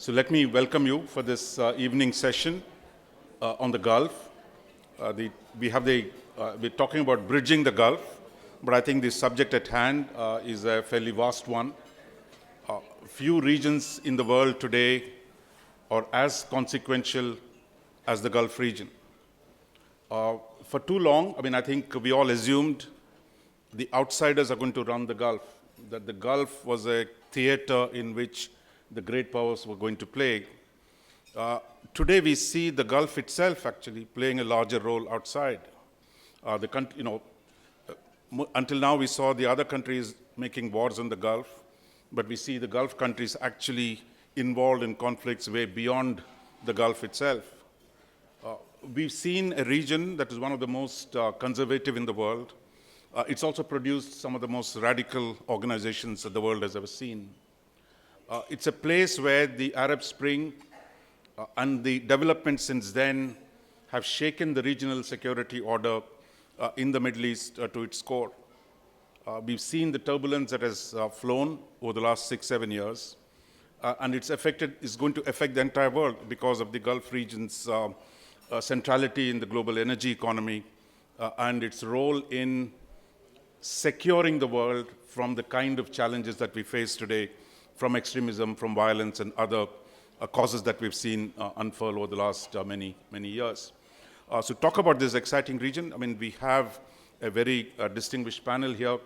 So let me welcome you for this evening session on the Gulf. We're talking about bridging the Gulf, but I think the subject at hand is a fairly vast one. Few regions in the world today are as consequential as the Gulf region. For too long, I think we all assumed the outsiders are going to run the Gulf, that the Gulf was a theater in which the great powers were going to play. Today we see the Gulf itself actually playing a larger role outside. Until now we saw the other countries making wars in the Gulf, but we see the Gulf countries actually involved in conflicts way beyond the Gulf itself. We've seen a region that is one of the most conservative in the world. It's also produced some of the most radical organizations that the world has ever seen. It's a place where the Arab Spring and the developments since then have shaken the regional security order in the Middle East to its core. We've seen the turbulence that has flown over the last 6-7 years, and it's going to affect the entire world because of the Gulf region's centrality in the global energy economy and its role in securing the world from the kind of challenges that we face today, from extremism, from violence, and other causes that we've seen unfurl over the last many years. So talk about this exciting region. We have a very distinguished panel here.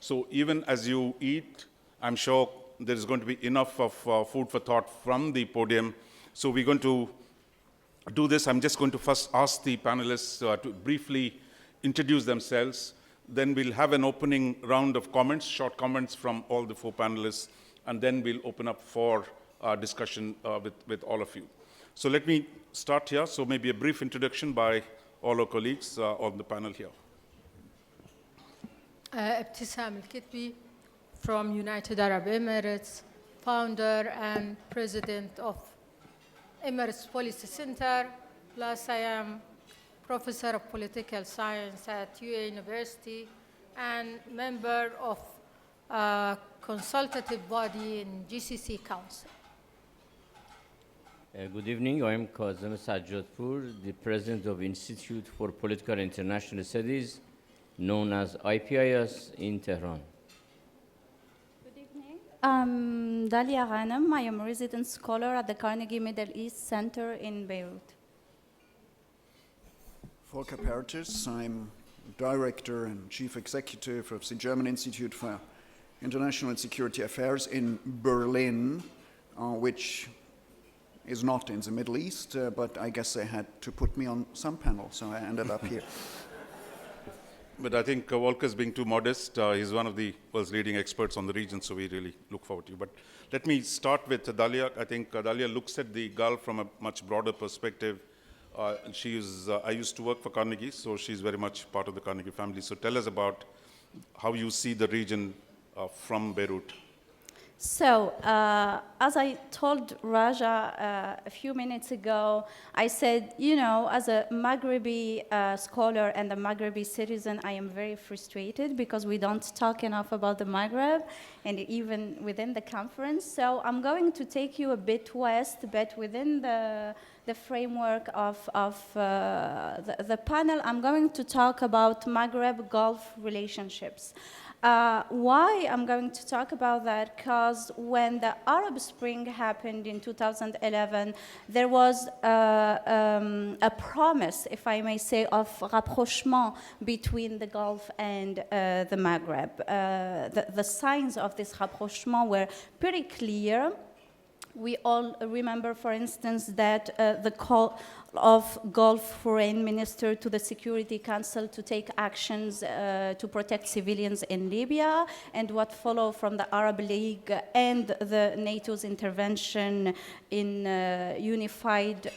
So even as you eat, I'm sure there is going to be enough of food for thought from the podium. So we're going to do this. I'm just going to first ask the panelists to briefly introduce themselves. Then we'll have an opening round of comments, short comments from all the 4 panelists, and then we'll open up for discussion with all of you. So let me start here. So maybe a brief introduction by all our colleagues on the panel here. Ebtesam Ketbi from United Arab Emirates, founder and president of Emirates Policy Center, plus I am professor of political science at UA University and member of consultative body in GCC Council. Good evening. I am Kazem Sajjadpour, the president of Institute for Political and International Studies, known as IPIS in Tehran. Good evening. I'm Dalia Ghanem. I am a resident scholar at the Carnegie Middle East Center in Beirut. Volker Pertes. I'm director and chief executive of the German Institute for International and Security Affairs in Berlin, which is not in the Middle East, but I guess they had to put me on some panel, so I ended up here. But I think Volker's being too modest. He's one of the world's leading experts on the region, so we really look forward to you. But let me start with Dalia. I think Dalia looks at the Gulf from a much broader perspective. I used to work for Carnegie, so she's very much part of the Carnegie family. So tell us about how you see the region from Beirut. So, as I told Raja a few minutes ago, I said, as a Maghrebi scholar and a Maghrebi citizen, I am very frustrated because we don't talk enough about the Maghreb, and even within the conference. So I'm going to take you a bit west, but within the framework of the panel, I'm going to talk about Maghreb-Gulf relationships. Why I'm going to talk about that? Because when the Arab Spring happened in 2011, there was a promise, if I may say, of rapprochement between the Gulf and the Maghreb. The signs of this rapprochement were pretty clear. We all remember, for instance, that the call of Gulf foreign minister to the Security Council to take actions to protect civilians in Libya, and what followed from the Arab League and the NATO's intervention in unified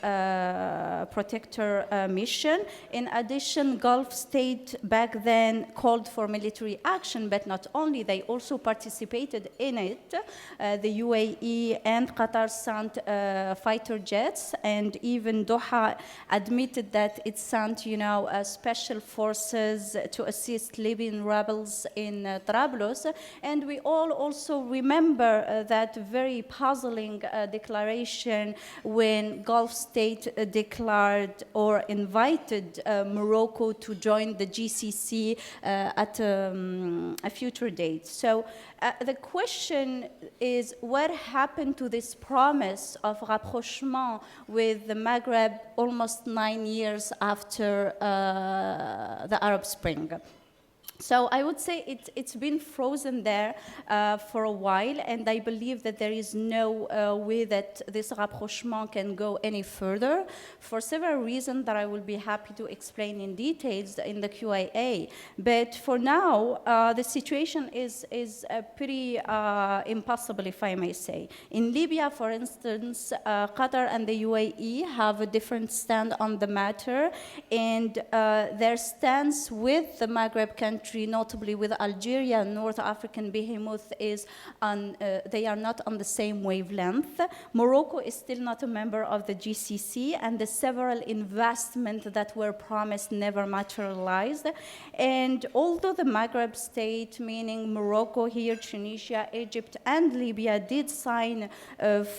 protector mission. In addition, Gulf state back then called for military action, but not only, they also participated in it. The UAE and Qatar Qatar sent fighter jets, and even Doha admitted that it sent, special forces to assist Libyan rebels in Trablus. And we all also remember that very puzzling declaration when Gulf state declared or invited Morocco to join the GCC at a future date. So the question is, what happened to this promise of rapprochement with the Maghreb almost 9 years after the Arab Spring? So I would say it's been frozen there for a while, and I believe that there is no way that this rapprochement can go any further for several reasons that I will be happy to explain in details in the Q&A. But for now, the situation is pretty impossible, if I may say. In Libya, for instance, Qatar and the UAE have a different stand on the matter, and their stance with the Maghreb country, notably with Algeria, North African behemoth, is they are not on the same wavelength. Morocco is still not a member of the GCC, and the several investments that were promised never materialized. And although the Maghreb state, meaning Morocco here, Tunisia, Egypt, and Libya, did sign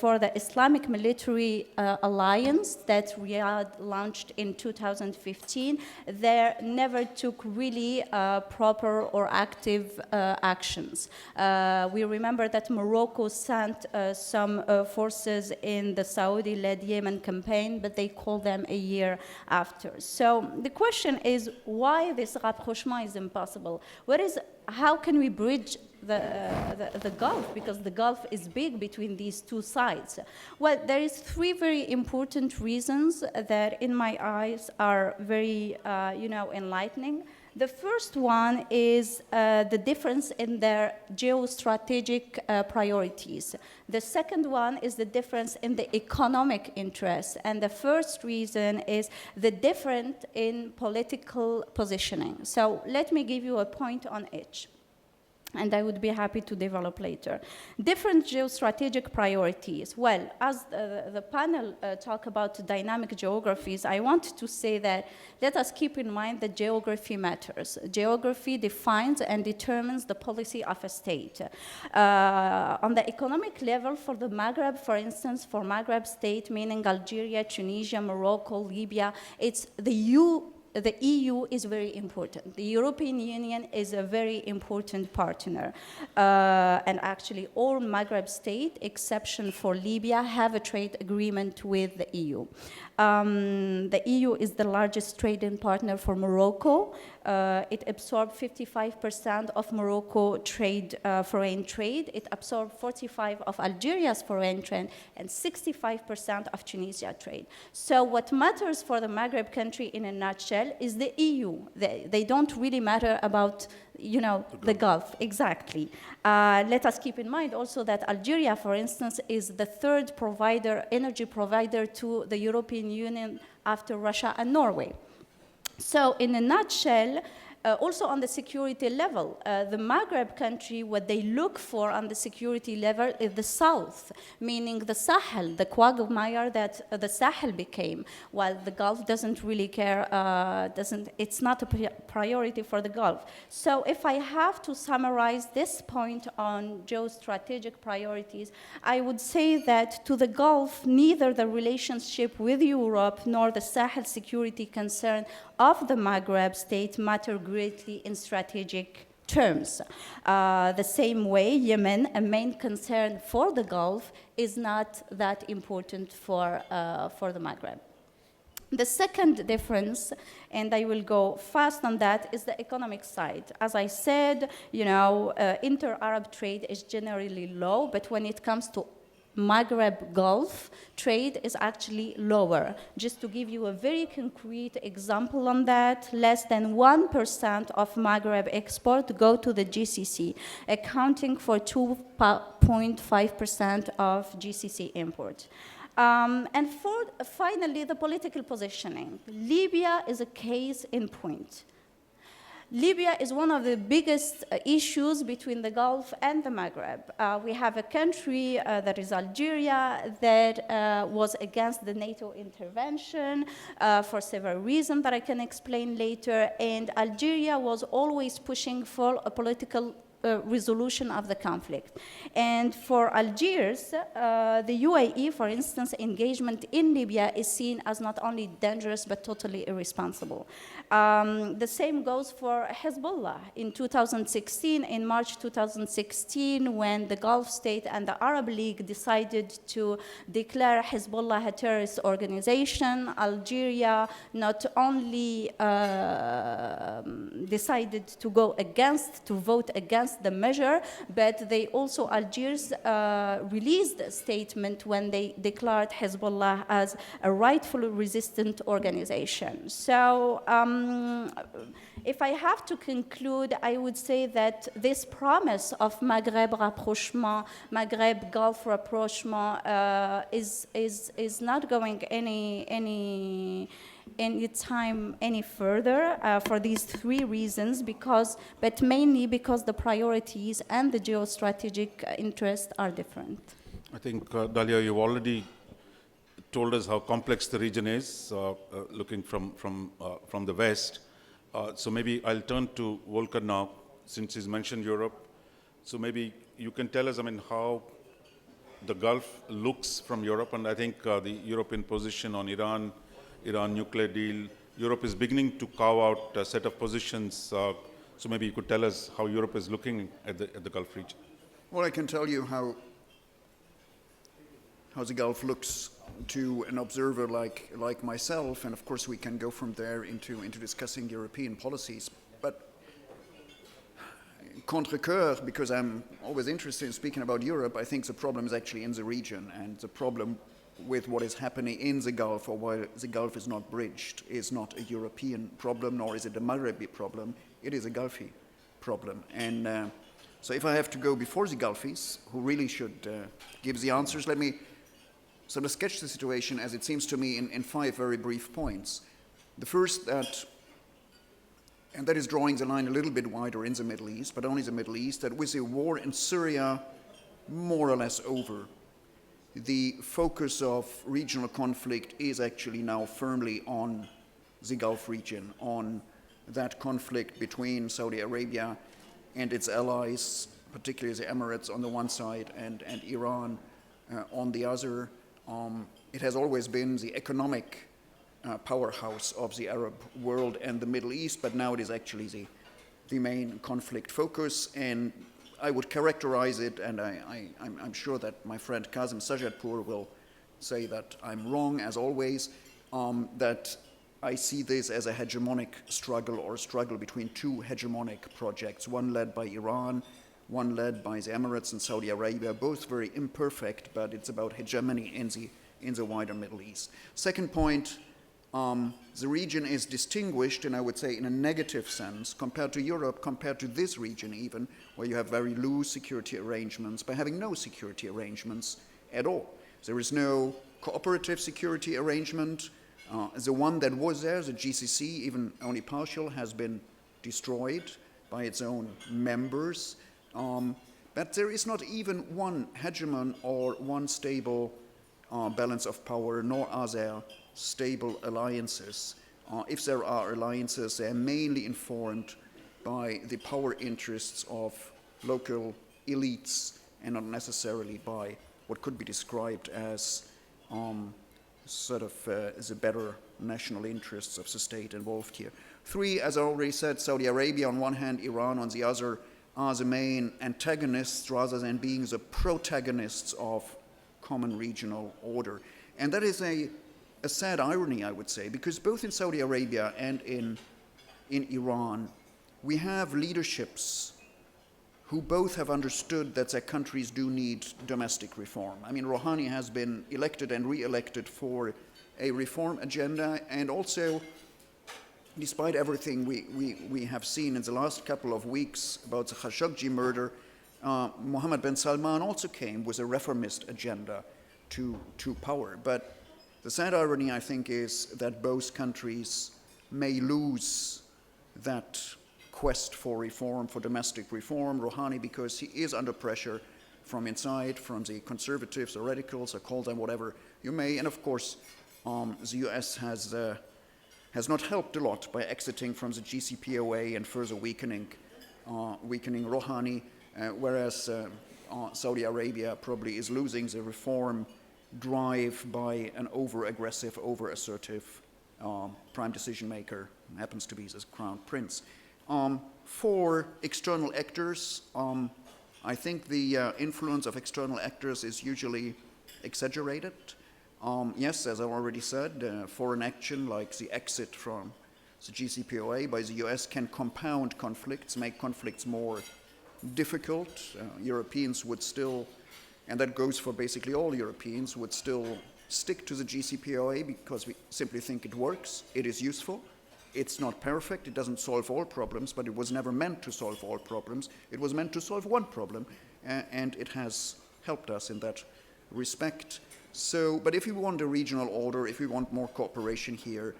for the Islamic Military Alliance that Riyadh launched in 2015, they never took really proper or active actions. We remember that Morocco sent some forces in the Saudi-led Yemen campaign, but they called them a year after. So the question is, why this rapprochement is impossible? How can we bridge the Gulf, because the Gulf is big between these two sides? Well, there is three very important reasons that, in my eyes, are very, enlightening. The first one is the difference in their geostrategic priorities. The second one is the difference in the economic interests. And the first reason is the difference in political positioning. So let me give you a point on each, and I would be happy to develop later. Different geostrategic priorities. Well, as the panel talk about dynamic geographies, I want to say that let us keep in mind that geography matters. Geography defines and determines the policy of a state. On the economic level, for the Maghreb, for instance, for Maghreb state, meaning Algeria, Tunisia, Morocco, Libya, it's the EU is very important. The European Union is a very important partner. And actually, all Maghreb states, exception for Libya, have a trade agreement with the EU. The EU is the largest trading partner for Morocco. It absorbed 55% of Morocco foreign trade. It absorbed 45% of Algeria's foreign trade and 65% of Tunisia trade. So what matters for the Maghreb country in a nutshell is the EU. They don't really matter about the Gulf, exactly. Let us keep in mind also that Algeria, for instance, is the third energy provider to the European Union after Russia and Norway. So in a nutshell, also on the security level, the Maghreb country, what they look for on the security level is the south, meaning the Sahel, the quagmire that the Sahel became, while the Gulf doesn't really care, it's not a priority for the Gulf. So if I have to summarize this point on geostrategic priorities, I would say that to the Gulf, neither the relationship with Europe nor the Sahel security concern of the Maghreb state matter greatly in strategic terms. The same way, Yemen, a main concern for the Gulf, is not that important for the Maghreb. The second difference, and I will go fast on that, is the economic side. As I said, inter-Arab trade is generally low, but when it comes to Maghreb Gulf, trade is actually lower. Just to give you a very concrete example on that, less than 1% of Maghreb export go to the GCC, accounting for 2.5% of GCC import. And finally, the political positioning. Libya is a case in point. Libya is one of the biggest issues between the Gulf and the Maghreb. We have a country that is Algeria that was against the NATO intervention for several reasons that I can explain later, and Algeria was always pushing for a political resolution of the conflict. And for Algiers, the UAE, for instance, engagement in Libya is seen as not only dangerous but totally irresponsible. The same goes for Hezbollah. In 2016, in March 2016, when the Gulf state and the Arab League decided to declare Hezbollah a terrorist organization, Algeria not only decided to vote against the measure, but they also, Algiers released a statement when they declared Hezbollah as a rightfully resistant organization. So if I have to conclude, I would say that this promise of Maghreb rapprochement, Maghreb Gulf rapprochement is not going any time any further for these three reasons, but mainly because the priorities and the geostrategic interests are different. I think, Dalia, you've already told us how complex the region is, looking from the West. So maybe I'll turn to Volker now, since he's mentioned Europe. So maybe you can tell us, how the Gulf looks from Europe, and I think the European position on Iran nuclear deal, Europe is beginning to carve out a set of positions. So maybe you could tell us how Europe is looking at the Gulf region. Well, I can tell you how the Gulf looks to an observer like myself, and of course we can go from there into discussing European policies. But contre cœur, because I'm always interested in speaking about Europe, I think the problem is actually in the region, and the problem with what is happening in the Gulf, or why the Gulf is not bridged, is not a European problem, nor is it a Maghrebi problem. It is a Gulfi problem. And so if I have to go before the Gulfis, who really should give the answers, let me sort of sketch the situation as it seems to me in 5 very brief points. The first, and that is drawing the line a little bit wider in the Middle East, but only the Middle East, that with the war in Syria more or less over, the focus of regional conflict is actually now firmly on the Gulf region, on that conflict between Saudi Arabia and its allies, particularly the Emirates on the one side and Iran on the other. It has always been the economic powerhouse of the Arab world and the Middle East, but now it is actually the main conflict focus. And I would characterize it, and I'm sure that my friend Kazem Sajadpour will say that I'm wrong, as always, that I see this as a hegemonic struggle, or a struggle between two hegemonic projects, one led by Iran, one led by the Emirates and Saudi Arabia, both very imperfect, but it's about hegemony in the wider Middle East. Second point, the region is distinguished, and I would say in a negative sense, compared to Europe, compared to this region even, where you have very loose security arrangements, by having no security arrangements at all. There is no cooperative security arrangement. The one that was there, the GCC, even only partial, has been destroyed by its own members. But there is not even one hegemon or one stable balance of power, nor are there stable alliances. If there are alliances, they are mainly informed by the power interests of local elites and not necessarily by what could be described as the better national interests of the state involved here. 3, as I already said, Saudi Arabia on one hand, Iran on the other, are the main antagonists rather than being the protagonists of common regional order. And that is a sad irony, I would say, because both in Saudi Arabia and in Iran, we have leaderships who both have understood that their countries do need domestic reform. I mean, Rouhani has been elected and re-elected for a reform agenda, and also, despite everything we have seen in the last couple of weeks about the Khashoggi murder, Mohammed bin Salman also came with a reformist agenda to power. But the sad irony, I think, is that both countries may lose that quest for reform, for domestic reform. Rouhani, because he is under pressure from inside, from the conservatives or radicals, or call them whatever you may. And of course, the US has not helped a lot by exiting from the GCPOA and further weakening Rouhani, whereas Saudi Arabia probably is losing the reform drive by an over-aggressive, over-assertive prime decision maker, happens to be the crown prince. For external actors, I think the influence of external actors is usually exaggerated. Yes, as I already said, foreign action like the exit from the GCPOA by the US can compound conflicts, make conflicts more difficult. Europeans would still, and that goes for basically all Europeans, would still stick to the GCPOA because we simply think it works, it is useful. It's not perfect, it doesn't solve all problems, but it was never meant to solve all problems. It was meant to solve one problem, and it has helped us in that respect. So, but if we want a regional order, if we want more cooperation here,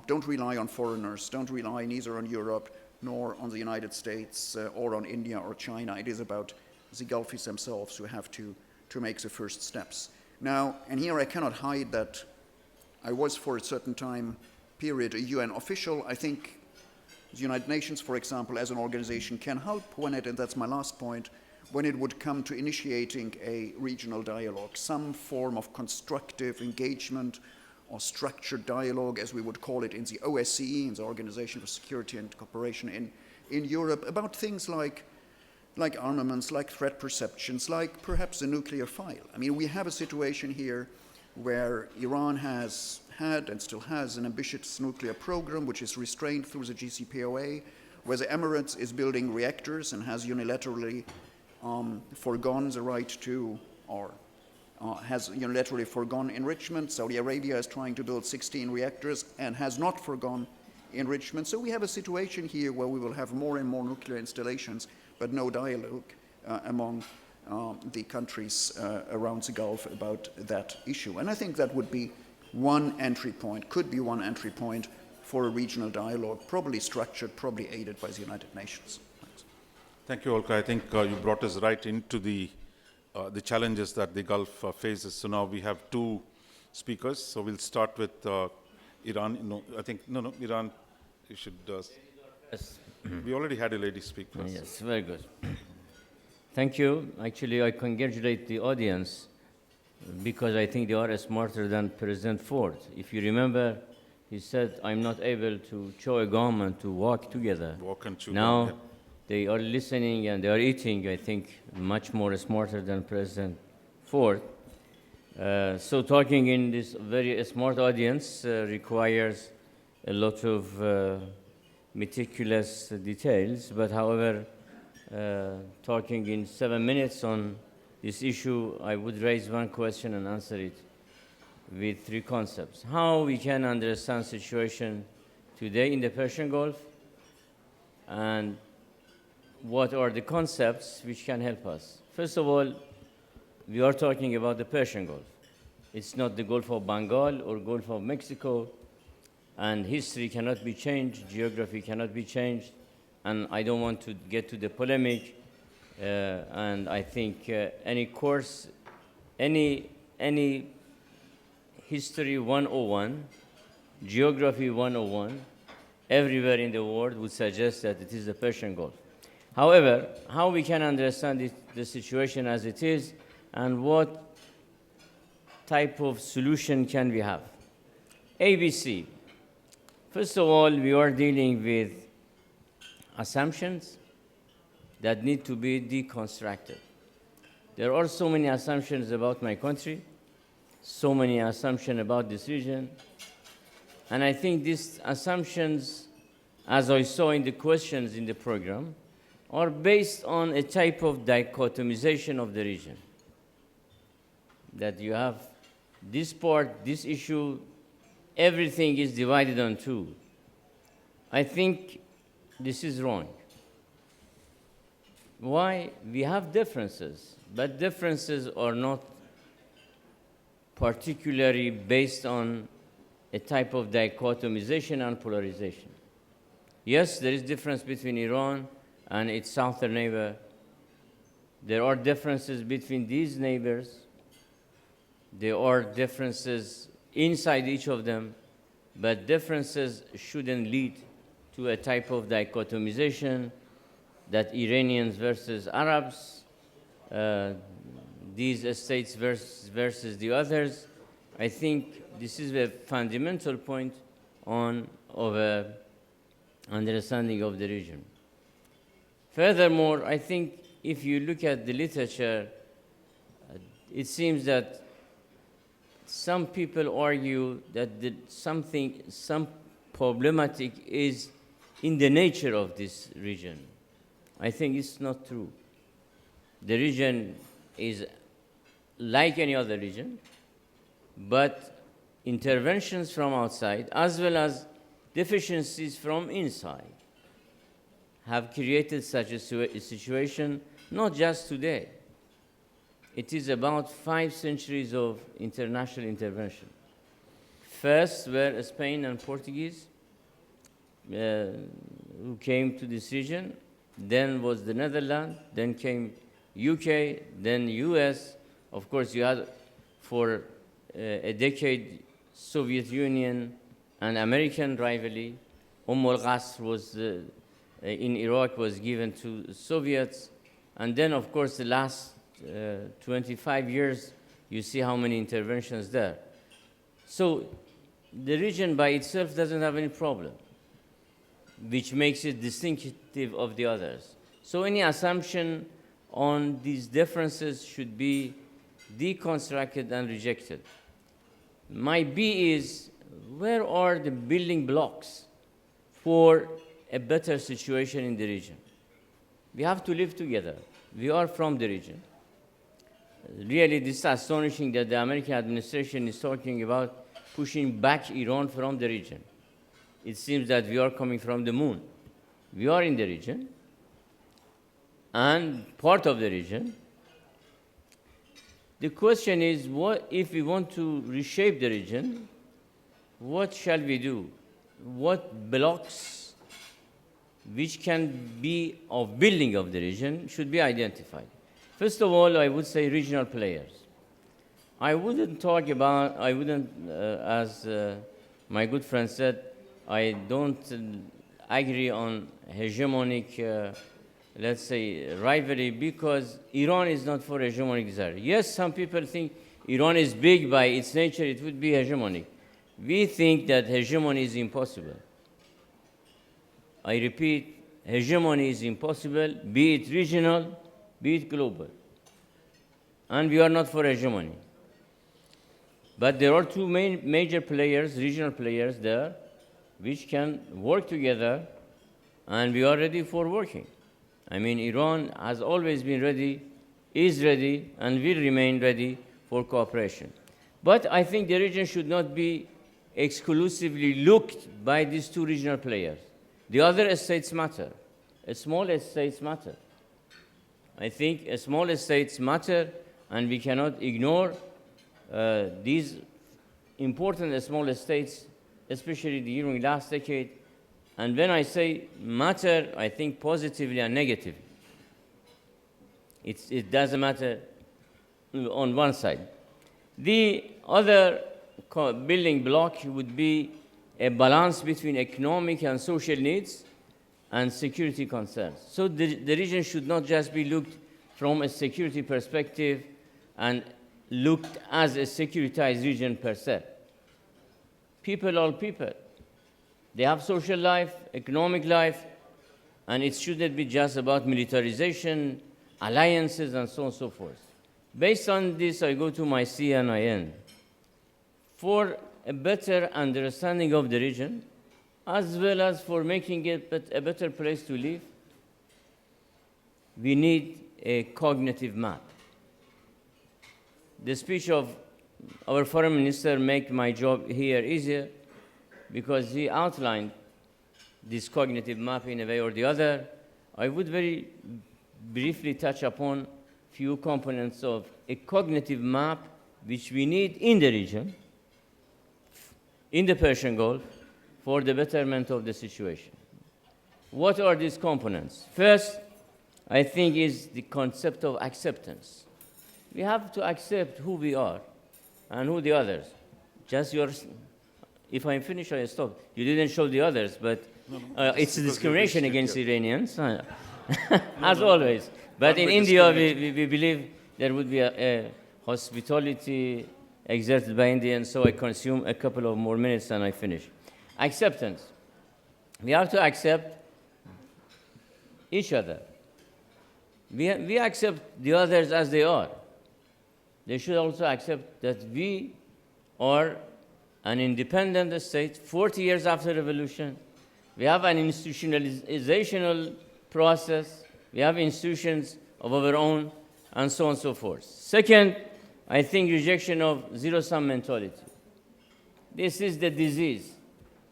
don't rely on foreigners, don't rely neither on Europe nor on the United States or on India or China. It is about the Gulfies themselves who have to make the first steps. Now, and here I cannot hide that I was for a certain time period a UN official. I think the United Nations, for example, as an organization can help when it, and that's my last point, when it would come to initiating a regional dialogue, some form of constructive engagement or structured dialogue, as we would call it in the OSCE, in the Organization for Security and Cooperation in Europe, about things like armaments, like threat perceptions, like perhaps a nuclear file. I mean, we have a situation here where Iran has had and still has an ambitious nuclear program which is restrained through the GCPOA, where the Emirates is building reactors and has unilaterally foregone the right to, or has unilaterally foregone enrichment. Saudi Arabia is trying to build 16 reactors and has not foregone enrichment. So we have a situation here where we will have more and more nuclear installations, but no dialogue among the countries around the Gulf about that issue. And I think that would be one entry point, could be one entry point for a regional dialogue, probably structured, probably aided by the United Nations. Thanks. Thank you, Olka. I think you brought us right into the challenges that the Gulf faces. So now we have two speakers. So we'll start with Iran. No, I think, no, Iran, you should. Yes. We already had a lady speak first. Yes, very good. Thank you. Actually, I congratulate the audience because I think they are smarter than President Ford. If you remember, he said, I'm not able to chew a gum and to walk together. Walk and chew now, gum, yeah. They are listening and they are eating, I think, much more smarter than President Ford. So talking in this very smart audience requires a lot of meticulous details, but however, talking in 7 minutes on this issue, I would raise one question and answer it with three concepts. How we can understand situation today in the Persian Gulf, and what are the concepts which can help us? First of all, we are talking about the Persian Gulf. It's not the Gulf of Bengal or Gulf of Mexico, and history cannot be changed, geography cannot be changed, and I don't want to get to the polemic, and I think any course, any history 101, geography 101, everywhere in the world would suggest that it is the Persian Gulf. However, how we can understand the situation as it is, and what type of solution can we have? ABC. First of all, we are dealing with assumptions that need to be deconstructed. There are so many assumptions about my country, so many assumptions about this region, and I think these assumptions, as I saw in the questions in the program, are based on a type of dichotomization of the region. That you have this part, this issue, everything is divided on two. I think this is wrong. Why? We have differences, but differences are not particularly based on a type of dichotomization and polarization. Yes, there is difference between Iran and its southern neighbor. There are differences between these neighbors. There are differences inside each of them, but differences shouldn't lead to a type of dichotomization that Iranians versus Arabs, these states versus the others. I think this is a fundamental point of understanding of the region. Furthermore, I think if you look at the literature, it seems that some people argue that some problematic is in the nature of this region. I think it's not true. The region is like any other region, but interventions from outside, as well as deficiencies from inside, have created such a situation, not just today. It is about 5 centuries of international intervention. First were Spain and Portuguese, who came to this region. Then was the Netherlands, then came UK, then US. Of course, you had for a decade Soviet Union and American rivalry. al-Qasr was in Iraq was given to Soviets. And then, of course, the last 25 years, you see how many interventions there. So the region by itself doesn't have any problem, which makes it distinctive of the others. So any assumption on these differences should be deconstructed and rejected. My B is, where are the building blocks for a better situation in the region? We have to live together. We are from the region. Really, this is astonishing that the American administration is talking about pushing back Iran from the region. It seems that we are coming from the moon. We are in the region and part of the region. The question is, what if we want to reshape the region, what shall we do? What blocks which can be of building of the region should be identified? First of all, I would say regional players. I wouldn't, as my good friend said, I don't agree on hegemonic, let's say, rivalry, because Iran is not for hegemonic desire. Yes, some people think Iran is big by its nature, it would be hegemonic. We think that hegemony is impossible. I repeat, hegemony is impossible, be it regional, be it global. And we are not for hegemony. But there are two major players, regional players there, which can work together, and we are ready for working. I mean, Iran has always been ready, is ready, and will remain ready for cooperation. But I think the region should not be exclusively looked by these two regional players. The other states matter. Small states matter. I think small states matter, and we cannot ignore these important small states, especially during the last decade. And when I say matter, I think positively and negatively. It doesn't matter on one side. The other building block would be a balance between economic and social needs and security concerns. So the region should not just be looked from a security perspective and looked as a securitized region per se. People are people. They have social life, economic life, and it shouldn't be just about militarization, alliances, and so on and so forth. Based on this, I go to my C and I end. For a better understanding of the region, as well as for making it a better place to live, we need a cognitive map. The speech of our foreign minister made my job here easier, because he outlined this cognitive map in a way or the other. I would very briefly touch upon few components of a cognitive map which we need in the region, in the Persian Gulf, for the betterment of the situation. What are these components? First, I think is the concept of acceptance. We have to accept who we are and who the others. Just yours. If I'm finished, I stop. You didn't show the others, but it's a discrimination against Iranians, as always. But in India, we believe there would be a hospitality exerted by Indians, so I consume a couple of more minutes and I finish. Acceptance. We have to accept each other. We accept the others as they are. They should also accept that we are an independent state, 40 years after revolution. We have an institutionalizational process. We have institutions of our own, and so on and so forth. Second, I think rejection of zero-sum mentality. This is the disease,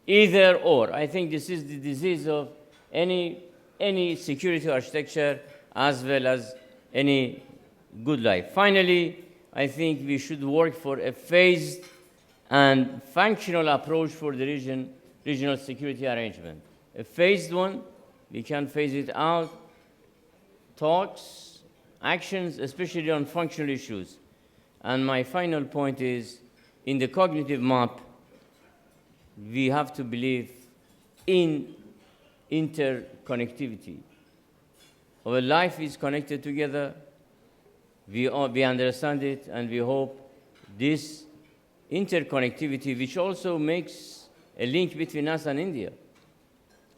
either or. I think this is the disease of any security architecture as well as any good life. Finally, I think we should work for a phased and functional approach for the regional security arrangement. A phased one, we can phase it out, talks, actions, especially on functional issues. And my final point is, in the cognitive map, we have to believe in interconnectivity. Our life is connected together. We understand it, and we hope this interconnectivity, which also makes a link between us and India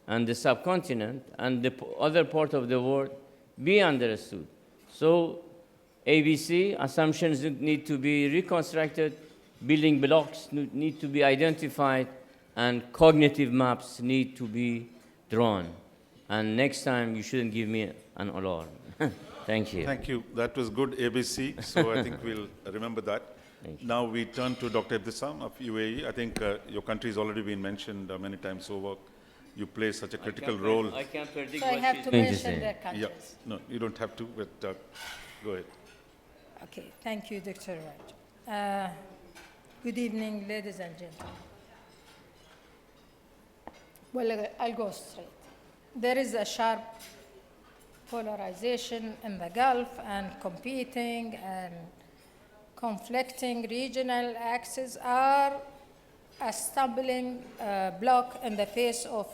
and the subcontinent and the other part of the world, be understood. So ABC, assumptions need to be reconstructed, building blocks need to be identified, and cognitive maps need to be drawn. And next time, you shouldn't give me an alarm. Thank you. Thank you. That was good ABC, so I think we'll remember that. Now we turn to Dr. Ebtesam of UAE. I think your country has already been mentioned many times over. You play such a critical role. I can't predict So I what have she's to going to mention say. their countries. Yeah, no, you don't have to, but go ahead. Okay, thank you, Dr. Raj. Good evening, ladies and gentlemen. Well, I'll go straight. There is a sharp polarization in the Gulf, and competing and conflicting regional axes are a stumbling block in the face of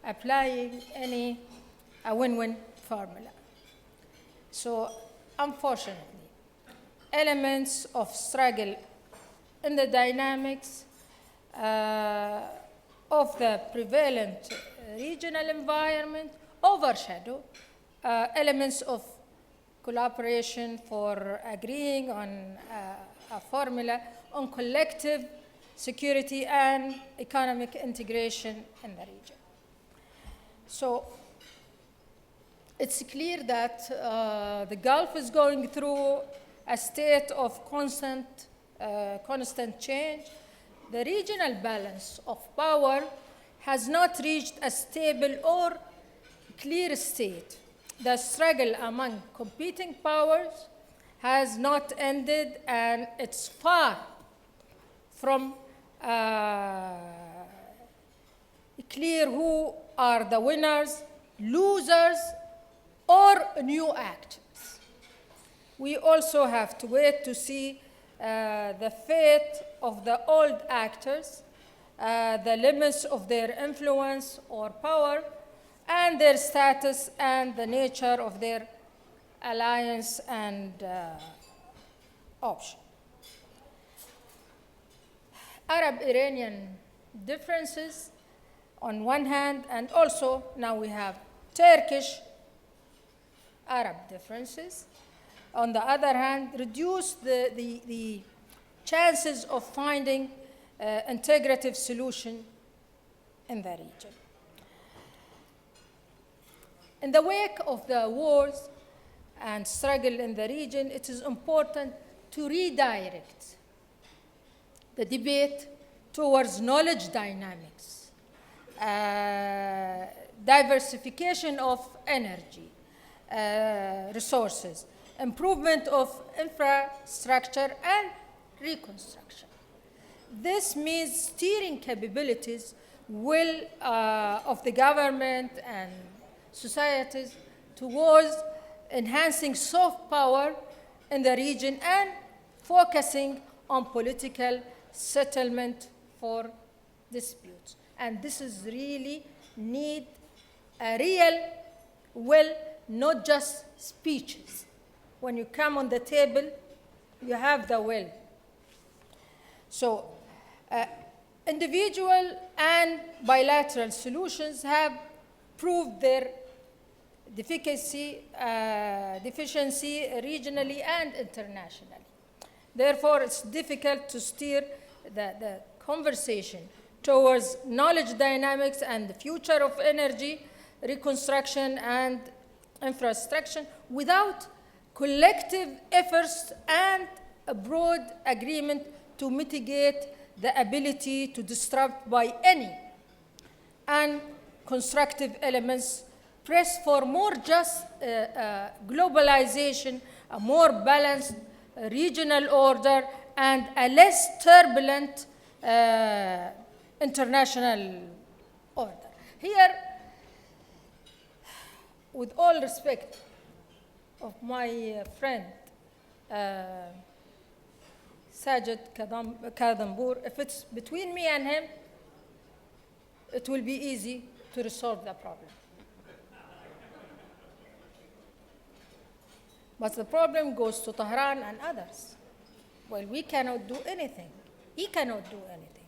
applying a win-win formula. So, unfortunately, elements of struggle in the dynamics of the prevalent regional environment overshadow elements of collaboration for agreeing on a formula on collective security and economic integration in the region. So it's clear that the Gulf is going through a state of constant change. The regional balance of power has not reached a stable or clear state. The struggle among competing powers has not ended, and it's far from clear who are the winners, losers, or new actors. We also have to wait to see the fate of the old actors, the limits of their influence or power, and their status and the nature of their alliance and option. Arab-Iranian differences on one hand, and also now we have Turkish-Arab differences on the other hand, reduce the chances of finding integrative solution in the region. In the wake of the wars and struggle in the region, it is important to redirect the debate towards knowledge dynamics, diversification of energy, resources, improvement of infrastructure, and reconstruction. This means steering capabilities will of the government and societies towards enhancing soft power in the region and focusing on political settlement for disputes. And this is really need a real will, not just speeches. When you come on the table, you have the will. So individual and bilateral solutions have proved their deficiency regionally and internationally. Therefore, it's difficult to steer the conversation towards knowledge dynamics and the future of energy, reconstruction, and infrastructure without collective efforts and a broad agreement to mitigate the ability to disrupt by any unconstructive elements, press for more just globalization, a more balanced regional order, and a less turbulent international order. Here, with all respect of my friend Sajid Kadambur, if it's between me and him, it will be easy to resolve the problem. But the problem goes to Tehran and others. Well, we cannot do anything. He cannot do anything.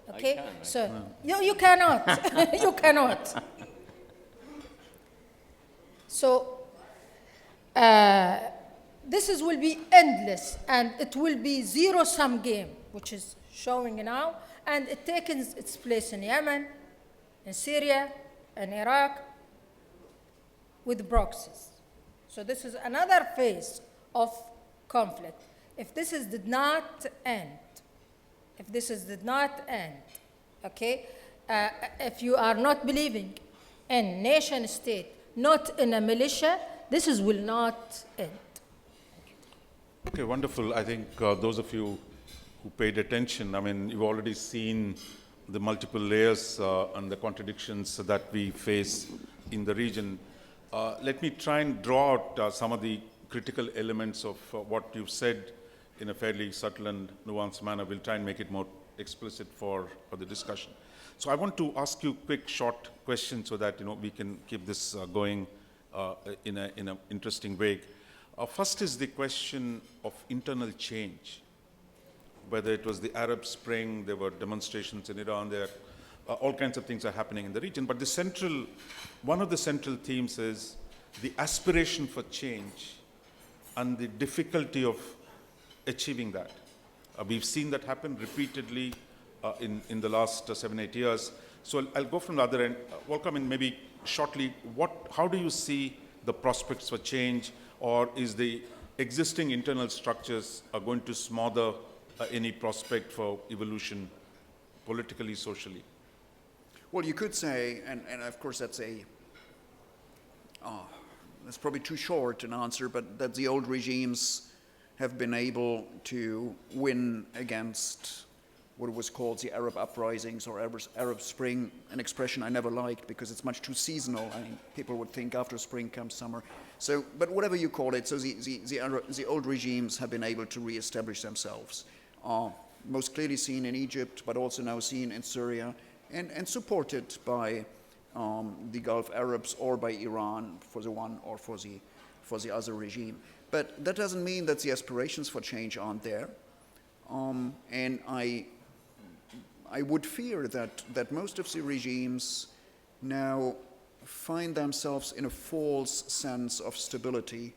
Okay? So, you cannot. You cannot. So, this will be endless, and it will be zero-sum game, which is showing now, and it takes its place in Yemen, in Syria, in Iraq, with proxies. So this is another phase of conflict. If this did not end, okay, if you are not believing in nation state, not in a militia, this will not end. Okay, wonderful. I think those of you who paid attention, I mean, you've already seen the multiple layers and the contradictions that we face in the region. Let me try and draw out some of the critical elements of what you've said in a fairly subtle and nuanced manner. We'll try and make it more explicit for the discussion. So I want to ask you quick, short questions so that we can keep this going in an interesting way. First is the question of internal change. Whether it was the Arab Spring, there were demonstrations in Iran, there all kinds of things are happening in the region. But one of the central themes is the aspiration for change and the difficulty of achieving that. We've seen that happen repeatedly in the last 7-8 years. So I'll go from the other end. Welcome in maybe shortly. How do you see the prospects for change, or is the existing internal structures are going to smother any prospect for evolution politically, socially? Well, you could say, and of course that's probably too short an answer, but that the old regimes have been able to win against what was called the Arab uprisings or Arab Spring, an expression I never liked because it's much too seasonal. I mean, people would think after spring comes summer. So, but whatever you call it, so the old regimes have been able to reestablish themselves. Most clearly seen in Egypt, but also now seen in Syria, and supported by the Gulf Arabs or by Iran for the one or for the other regime. But that doesn't mean that the aspirations for change aren't there. And I would fear that most of the regimes now find themselves in a false sense of stability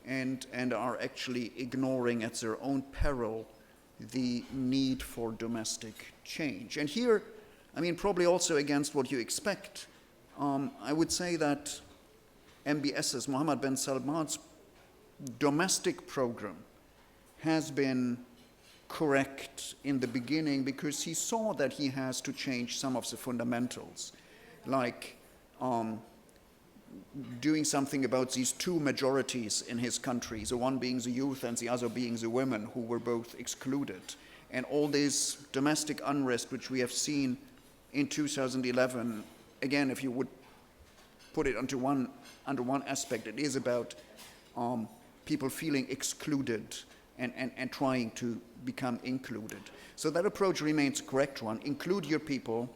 and are actually ignoring at their own peril the need for domestic change. And here, I mean, probably also against what you expect, I would say that MBS's, Mohammed bin Salman's domestic program has been correct in the beginning because he saw that he has to change some of the fundamentals, like doing something about these two majorities in his country, the one being the youth and the other being the women, who were both excluded. And all this domestic unrest which we have seen in 2011, again, if you would put it under one aspect, it is about people feeling excluded and trying to become included. So that approach remains a correct one. Include your people.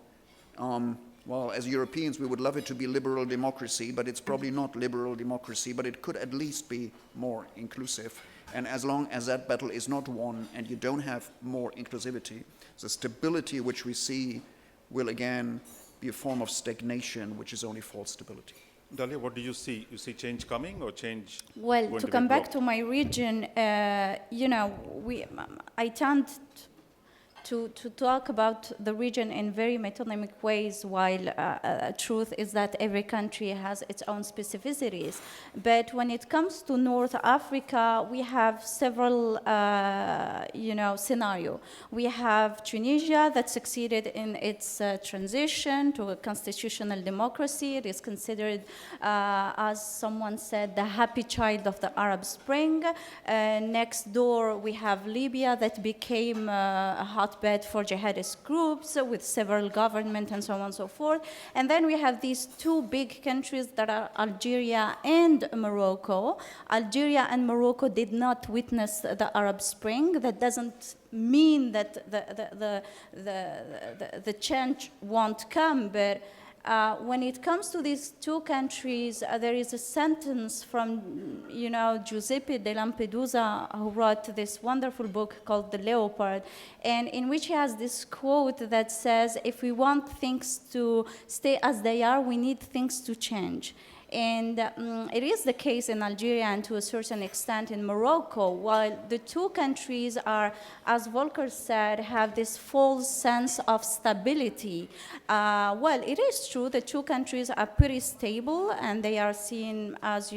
Well, as Europeans, we would love it to be liberal democracy, but it's probably not liberal democracy, but it could at least be more inclusive. And as long as that battle is not won and you don't have more inclusivity, the stability which we see will again be a form of stagnation, which is only false stability. Dalia, what do you see? You see change coming or change Well, going to be come back blocked? to my region, I tend to talk about the region in very metonymic ways, while truth is that every country has its own specificities. But when it comes to North Africa, we have several, scenario. We have Tunisia that succeeded in its transition to a constitutional democracy. It is considered, as someone said, the happy child of the Arab Spring. Next door, we have Libya that became a hotbed for jihadist groups with several governments and so on and so forth. And then we have these two big countries that are Algeria and Morocco. Algeria and Morocco did not witness the Arab Spring. That doesn't mean that the change won't come, but when it comes to these two countries, there is a sentence from, Giuseppe de Lampedusa, who wrote this wonderful book called The Leopard, and in which he has this quote that says, if we want things to stay as they are, we need things to change. And it is the case in Algeria and to a certain extent in Morocco, while the two countries are, as Volker said, have this false sense of stability. Well, it is true the two countries are pretty stable and they are seen as,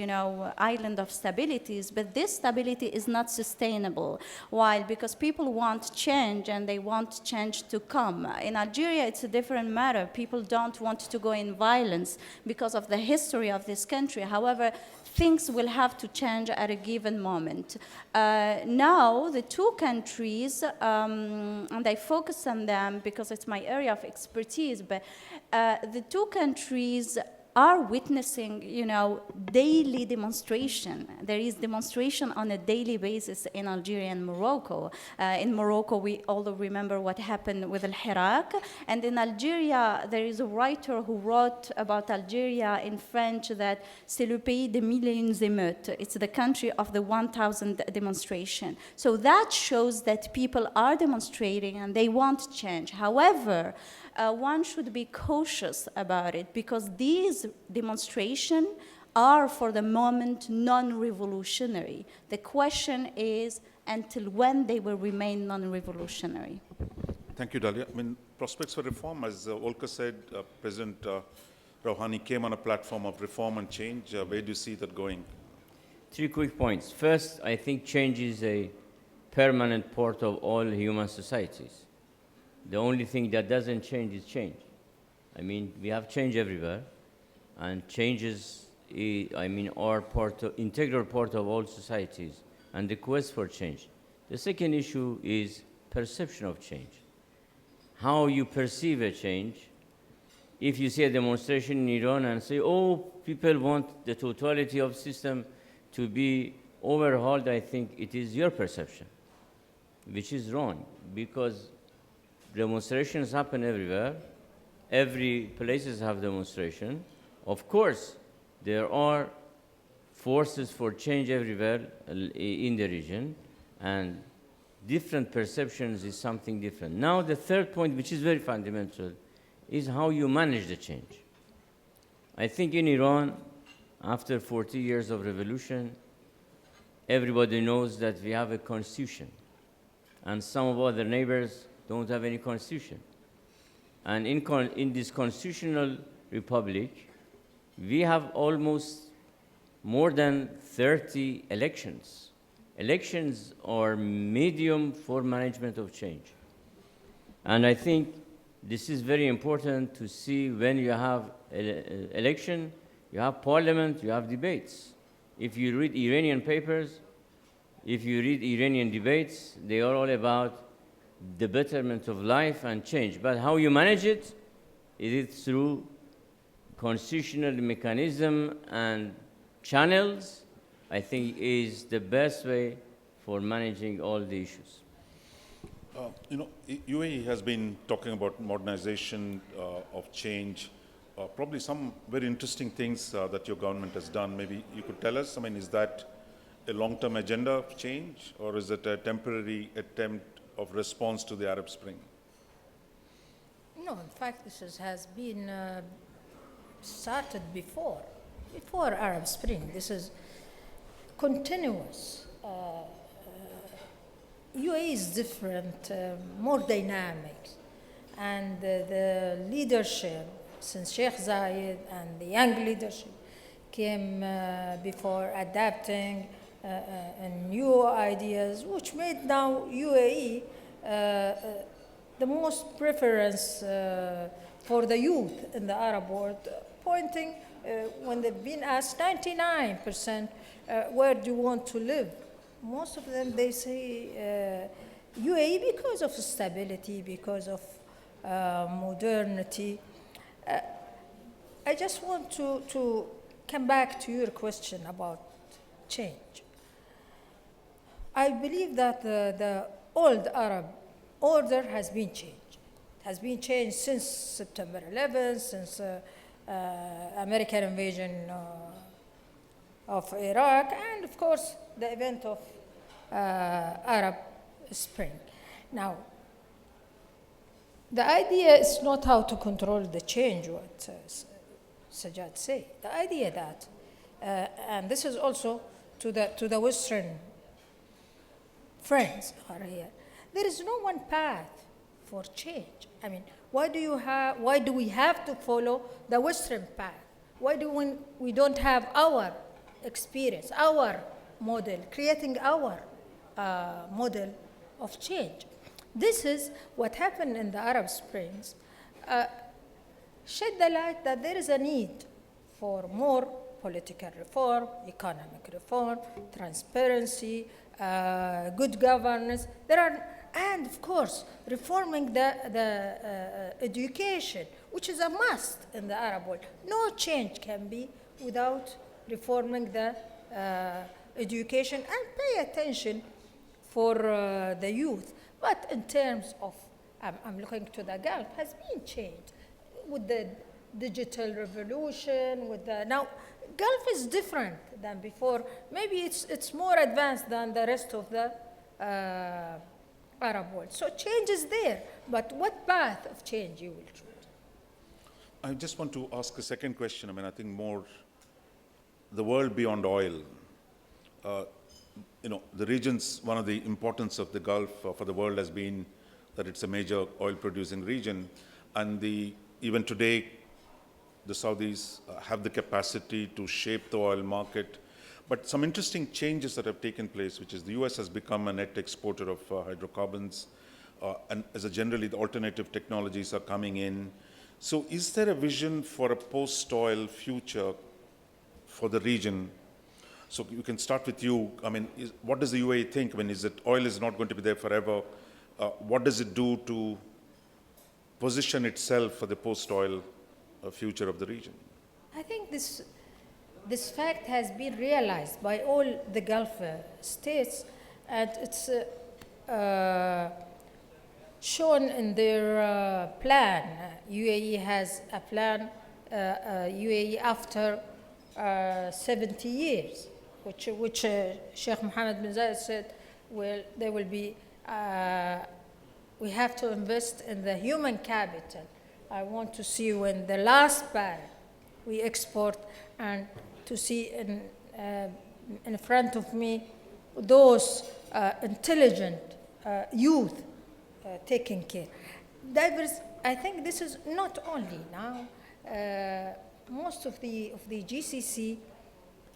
island of stabilities, but this stability is not sustainable. Why? Because people want change and they want change to come. In Algeria, it's a different matter. People don't want to go in violence because of the history of this country. However, things will have to change at a given moment. Now, the two countries, and I focus on them because it's my area of expertise, but the two countries are witnessing, daily demonstration. There is demonstration on a daily basis in Algeria and Morocco. In Morocco, we all remember what happened with Al-Hirak. And in Algeria, there is a writer who wrote about Algeria in French that c'est le pays des mille et une émeutes. It's the country of the 1,000 demonstration. So that shows that people are demonstrating and they want change. However, one should be cautious about it because these demonstrations are, for the moment, non-revolutionary. The question is until when they will remain non-revolutionary. Thank you, Dalia. Prospects for reform, as Volker said, President Rouhani came on a platform of reform and change. Where do you see that going? 3 quick points. First, I think change is a permanent part of all human societies. The only thing that doesn't change is change. We have change everywhere, and changes, are integral part of all societies, and the quest for change. The second issue is perception of change. How you perceive a change. If you see a demonstration in Iran and say, oh, people want the totality of system to be overhauled, I think it is your perception, which is wrong, because demonstrations happen everywhere. Every places have demonstration. Of course, there are forces for change everywhere in the region, and different perceptions is something different. Now, the third point, which is very fundamental, is how you manage the change. I think in Iran, after 40 years of revolution, everybody knows that we have a constitution, and some of other neighbors don't have any constitution. And in this constitutional republic, we have almost more than 30 elections. Elections are medium for management of change. And I think this is very important to see when you have election, you have parliament, you have debates. If you read Iranian papers, if you read Iranian debates, they are all about the betterment of life and change. But how you manage it Is it through constitutional mechanism and channels? I think is the best way for managing all the issues. UAE has been talking about modernization of change. Probably some very interesting things that your government has done. Maybe you could tell us, is that a long-term agenda of change, or is it a temporary attempt of response to the Arab Spring? No, in fact, this has been started before Arab Spring. This is continuous. UAE is different, more dynamic, and the leadership since Sheikh Zayed and the young leadership came before adapting new ideas, which made now UAE the most preference for the youth in the Arab world, pointing when they've been asked 99% where do you want to live? Most of them, they say UAE because of stability, because of modernity. I just want to come back to your question about change. I believe that the old Arab order has been changed. It has been changed since September 11th, since American invasion of Iraq, and of course the event of Arab Spring. Now, the idea is not how to control the change, what Sajjad said. The idea that, and this is also to the Western friends are here, there is no one path for change. Why do we have to follow the Western path? Why do we don't have our experience, our model, creating our model of change? This is what happened in the Arab Springs, shed the light that there is a need for more political reform, economic reform, transparency, good governance. And of course, reforming the education, which is a must in the Arab world. No change can be without reforming the education and pay attention for the youth. But in terms of, I'm looking to the Gulf, has been changed with the digital revolution, now Gulf is different than before. Maybe it's more advanced than the rest of the Arab world. So change is there, but what path of change you will choose? I just want to ask a second question. I think more the world beyond oil. The regions, one of the importance of the Gulf for the world has been that it's a major oil-producing region, and even today, the Saudis have the capacity to shape the oil market. But some interesting changes that have taken place, which is the US has become a net exporter of hydrocarbons, and generally the alternative technologies are coming in. So is there a vision for a post-oil future for the region? So you can start with you. What does the UAE think? Is it oil is not going to be there forever? What does it do to position itself for the post-oil future of the region? I think this fact has been realized by all the Gulf states, and it's shown in their plan. UAE has a plan, UAE after 70 years, which Sheikh Mohammed bin Zayed said, there will be, we have to invest in the human capital. I want to see when the last barrel we export, and to see in front of me those intelligent youth taking care. I think this is not only now. Most of the GCC,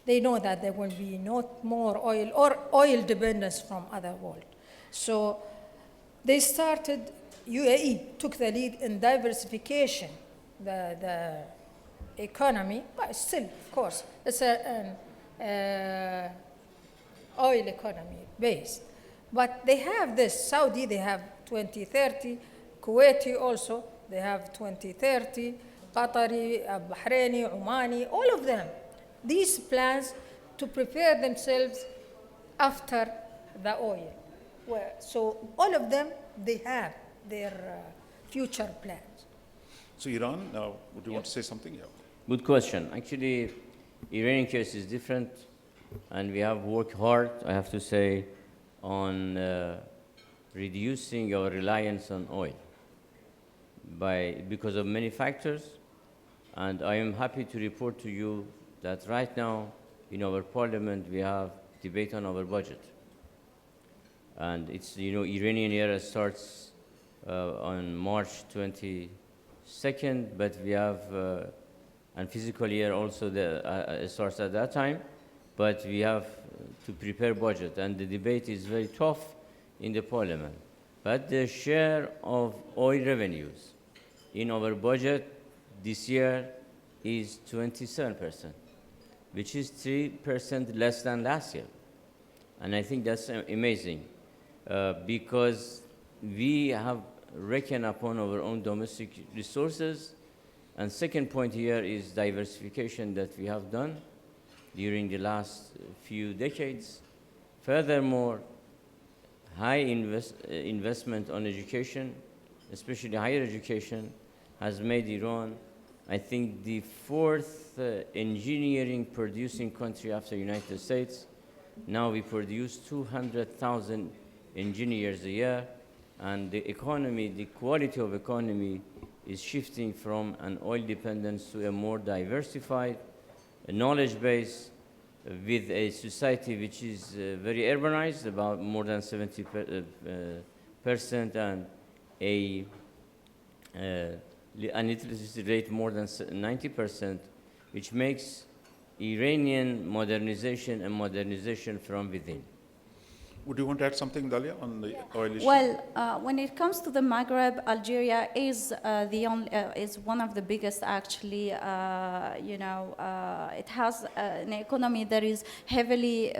they know that there will be not more oil or oil dependence from other world. So they started, UAE took the lead in diversification, the economy, but still, of course, it's an oil economy based. But they have this, Saudi, they have 2030, Kuwaiti also, They have 2030, Qatari, Bahraini, Omani, all of them. These plans to prepare themselves after the oil. So all of them, they have their future plans. So Iran, would you want to say something? Yeah. Good question. Actually, Iranian case is different, and we have worked hard, I have to say, on reducing our reliance on oil because of many factors. And I am happy to report to you that right now in our parliament we have debate on our budget. And it's, Iranian year starts on March 22nd, but we have, and physical year also starts at that time, but we have to prepare budget, and the debate is very tough in the parliament. But the share of oil revenues in our budget this year is 27%, which is 3% less than last year. And I think that's amazing because we have reckoned upon our own domestic resources. And second point here is diversification that we have done during the last few decades. Furthermore, high investment on education, especially higher education, has made Iran, I think, the fourth engineering producing country after the United States. Now we produce 200,000 engineers a year, and the economy, the quality of economy is shifting from an oil dependence to a more diversified, knowledge base with a society which is very urbanized, about more than 70%, and an illiteracy rate more than 90%, which makes Iranian modernization a modernization from within. Would you want to add something, Dalia, on the oil issue? Well, when it comes to the Maghreb, Algeria is is one of the biggest. Actually, it has an economy that is heavily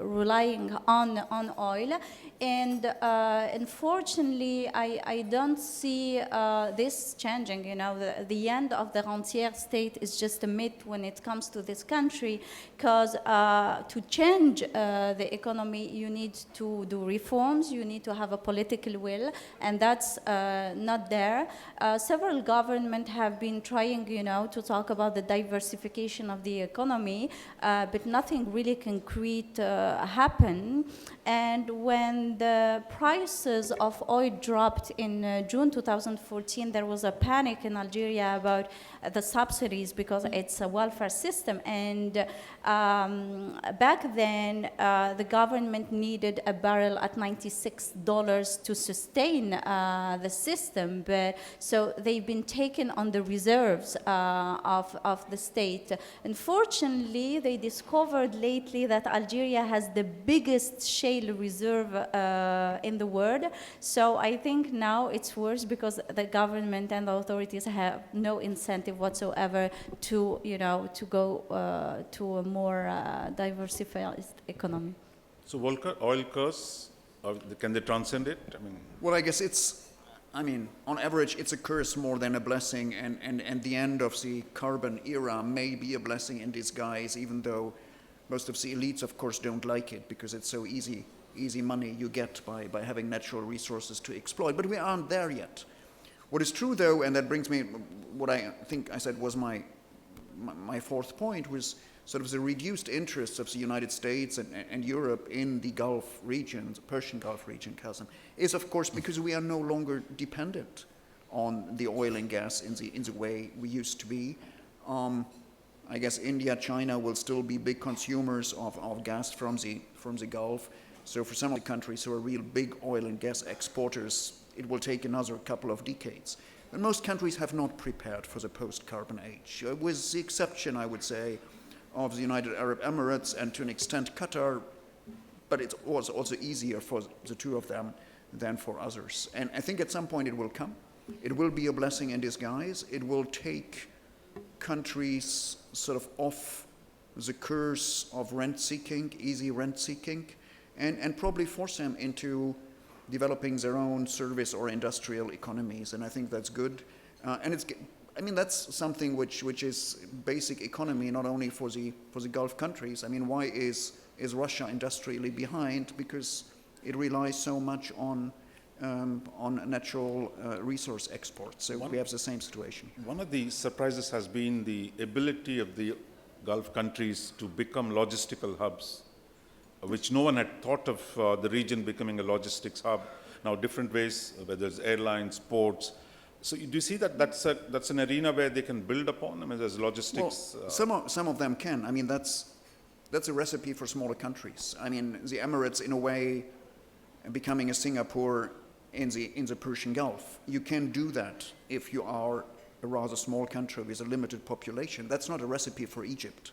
relying on oil, and unfortunately, I don't see this changing. The end of the rentier state is just a myth when it comes to this country, because to change the economy, you need to do reforms, you need to have a political will, and that's not there. Several governments have been trying, to talk about the diversification of the economy, but nothing really concrete happened. And when the prices of oil dropped in June 2014, there was a panic in Algeria about the subsidies because it's a welfare system. And back then, the government needed a barrel at $96 to sustain the system. But so they've been taken on the reserves of the state. Unfortunately, they discovered lately that Algeria has the biggest shale reserve in the world. So I think now it's worse because the government and the authorities have no incentive whatsoever to, to go to a more diversified economy. So Volker, oil curse, can they transcend it? Well, I guess on average, it's a curse more than a blessing, and the end of the carbon era may be a blessing in disguise, even though most of the elites, of course, don't like it because it's so easy money you get by having natural resources to exploit. But we aren't there yet. What is true, though, and that brings me, what I think I said was my fourth point, was sort of the reduced interests of the United States and Europe in the Gulf region, the Persian Gulf region, Qasim, is of course because we are no longer dependent on the oil and gas in the way we used to be. I guess India, China will still be big consumers of gas from the Gulf. So for some of the countries who are real big oil and gas exporters, it will take another couple of decades. And most countries have not prepared for the post-carbon age, with the exception, I would say, of the United Arab Emirates and to an extent Qatar, but it was also easier for the two of them than for others. And I think at some point it will come. It will be a blessing in disguise. It will take countries sort of off the curse of rent-seeking, easy rent-seeking, and probably force them into developing their own service or industrial economies, and I think that's good. And it's, I mean, that's something which is basic economy, not only for the Gulf countries. I mean, why is Russia industrially behind? Because it relies so much on natural resource exports. So we have the same situation. One of the surprises has been the ability of the Gulf countries to become logistical hubs, which no one had thought of the region becoming a logistics hub. Now, different ways, whether it's airlines, ports. So do you see that that's an arena where they can build upon? I mean, there's logistics. Well, some of them can. I mean, that's a recipe for smaller countries. I mean, the Emirates, in a way, becoming a Singapore in the Persian Gulf. You can do that if you are a rather small country with a limited population. That's not a recipe for Egypt.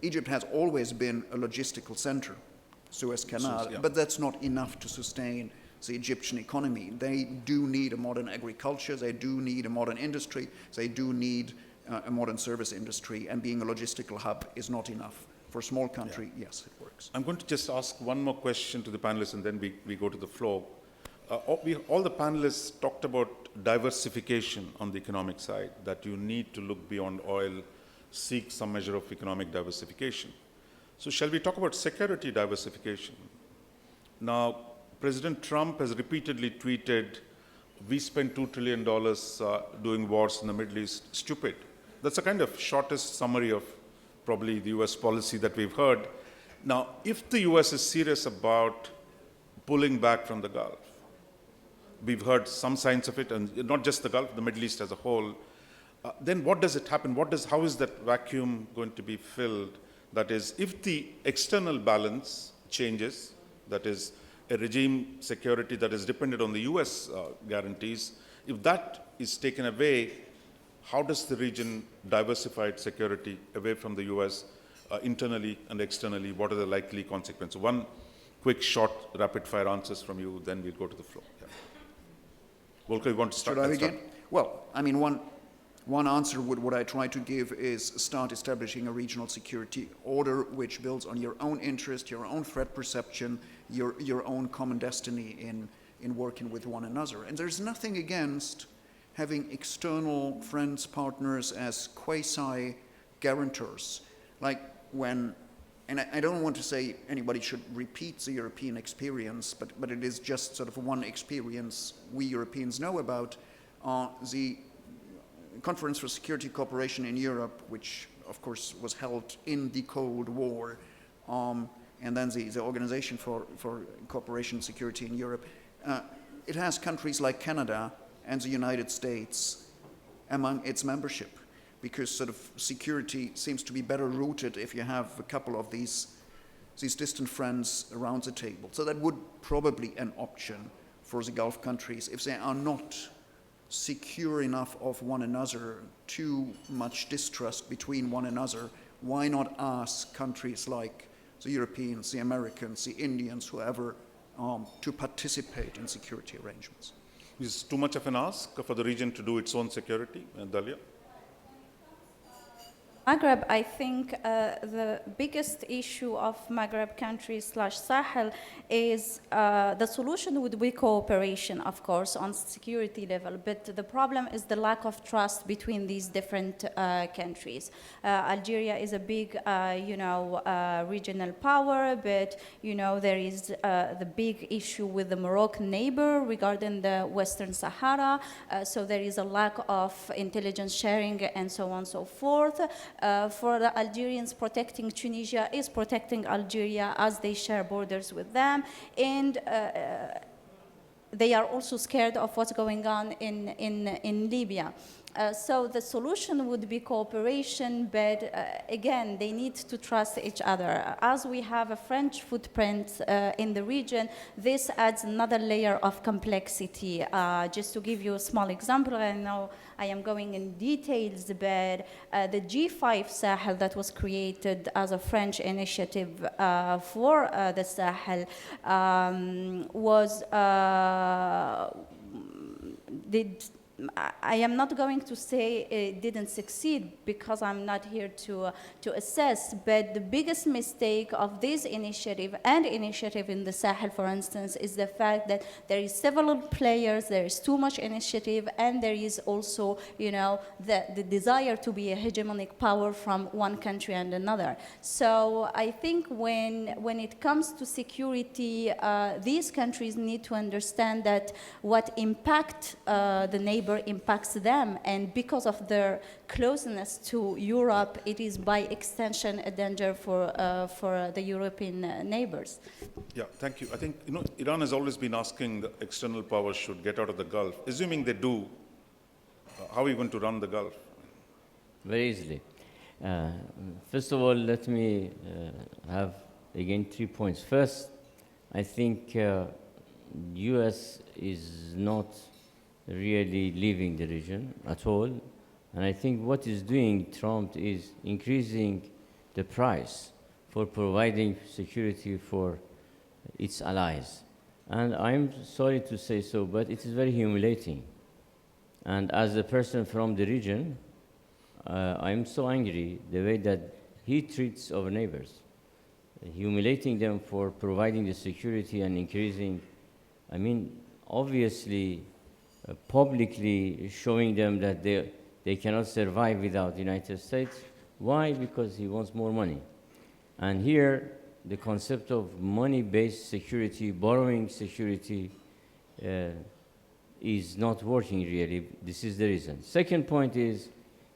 Egypt has always been a logistical center, Suez Canal, yeah. but that's not enough to sustain the Egyptian economy. They do need a modern agriculture, they do need a modern industry, they do need a modern service industry, and being a logistical hub is not enough. For a small country, yes, it works. I'm going to just ask one more question to the panelists, and then we go to the floor. All the panelists talked about diversification on the economic side, that you need to look beyond oil, seek some measure of economic diversification. So shall we talk about security diversification? Now, President Trump has repeatedly tweeted, we spent $2 trillion doing wars in the Middle East. Stupid. That's a kind of shortest summary of probably the US policy that we've heard. Now, if the US is serious about pulling back from the Gulf, we've heard some signs of it, and not just the Gulf, the Middle East as a whole, then what does it happen? How is that vacuum going to be filled? That is, if the external balance changes, that is, a regime security that is dependent on the US guarantees, if that is taken away, how does the region diversify its security away from the US internally and externally? What are the likely consequences? One quick, short, rapid-fire answers from you, then we'll go to the floor. Yeah. Volker, you want to start? Should I begin? Well, I mean, one answer what I try to give is start establishing a regional security order which builds on your own interest, your own threat perception, your own common destiny in working with one another. And there's nothing against having external friends, partners as quasi-guarantors. Like when, and I don't want to say anybody should repeat the European experience, but it is just sort of one experience we Europeans know about. The Conference for Security Cooperation in Europe, which of course was held in the Cold War, and then the Organization for Cooperation and Security in Europe, it has countries like Canada and the United States among its membership, because sort of security seems to be better rooted if you have a couple of these distant friends around the table. So that would probably an option for the Gulf countries if they are not secure enough of one another, too much distrust between one another. Why not ask countries like the Europeans, the Americans, the Indians, whoever, to participate in security arrangements? Is too much of an ask for the region to do its own security, Dalia? Maghreb, I think the biggest issue of Maghreb countries / Sahel is the solution would be cooperation, of course, on security level. But the problem is the lack of trust between these different countries. Algeria is a big, regional power, but there is the big issue with the Moroccan neighbor regarding the Western Sahara. So there is a lack of intelligence sharing and so on and so forth. For the Algerians, protecting Tunisia is protecting Algeria as they share borders with them, and they are also scared of what's going on in Libya. So the solution would be cooperation, but again, they need to trust each other. As we have a French footprint in the region, this adds another layer of complexity. Just to give you a small example, I know I am going in details, but the G5 Sahel that was created as a French initiative for the Sahel I am not going to say it didn't succeed because I'm not here to assess, but the biggest mistake of this initiative and initiative in the Sahel, for instance, is the fact that there is several players, there is too much initiative, and there is also, you know, the desire to be a hegemonic power from one country and another. So I think when it comes to security, these countries need to understand that what impact the neighbor impacts them, and because of their closeness to Europe, it is by extension a danger for the European neighbors. Yeah, thank you. I think, you know, Iran has always been asking the external powers should get out of the Gulf. Assuming they do, how are you going to run the Gulf? Very easily. First of all, let me have, again, 3 points. First, I think U.S. is not really leaving the region at all. And I think what is doing Trump is increasing the price for providing security for its allies. And I'm sorry to say so, but it is very humiliating. And as a person from the region, I'm so angry the way that he treats our neighbors, humiliating them for providing the security and increasing, I mean, obviously, publicly showing them that they cannot survive without the United States. Why? Because he wants more money. And here, the concept of money-based security, borrowing security, is not working really. This is the reason. Second point is,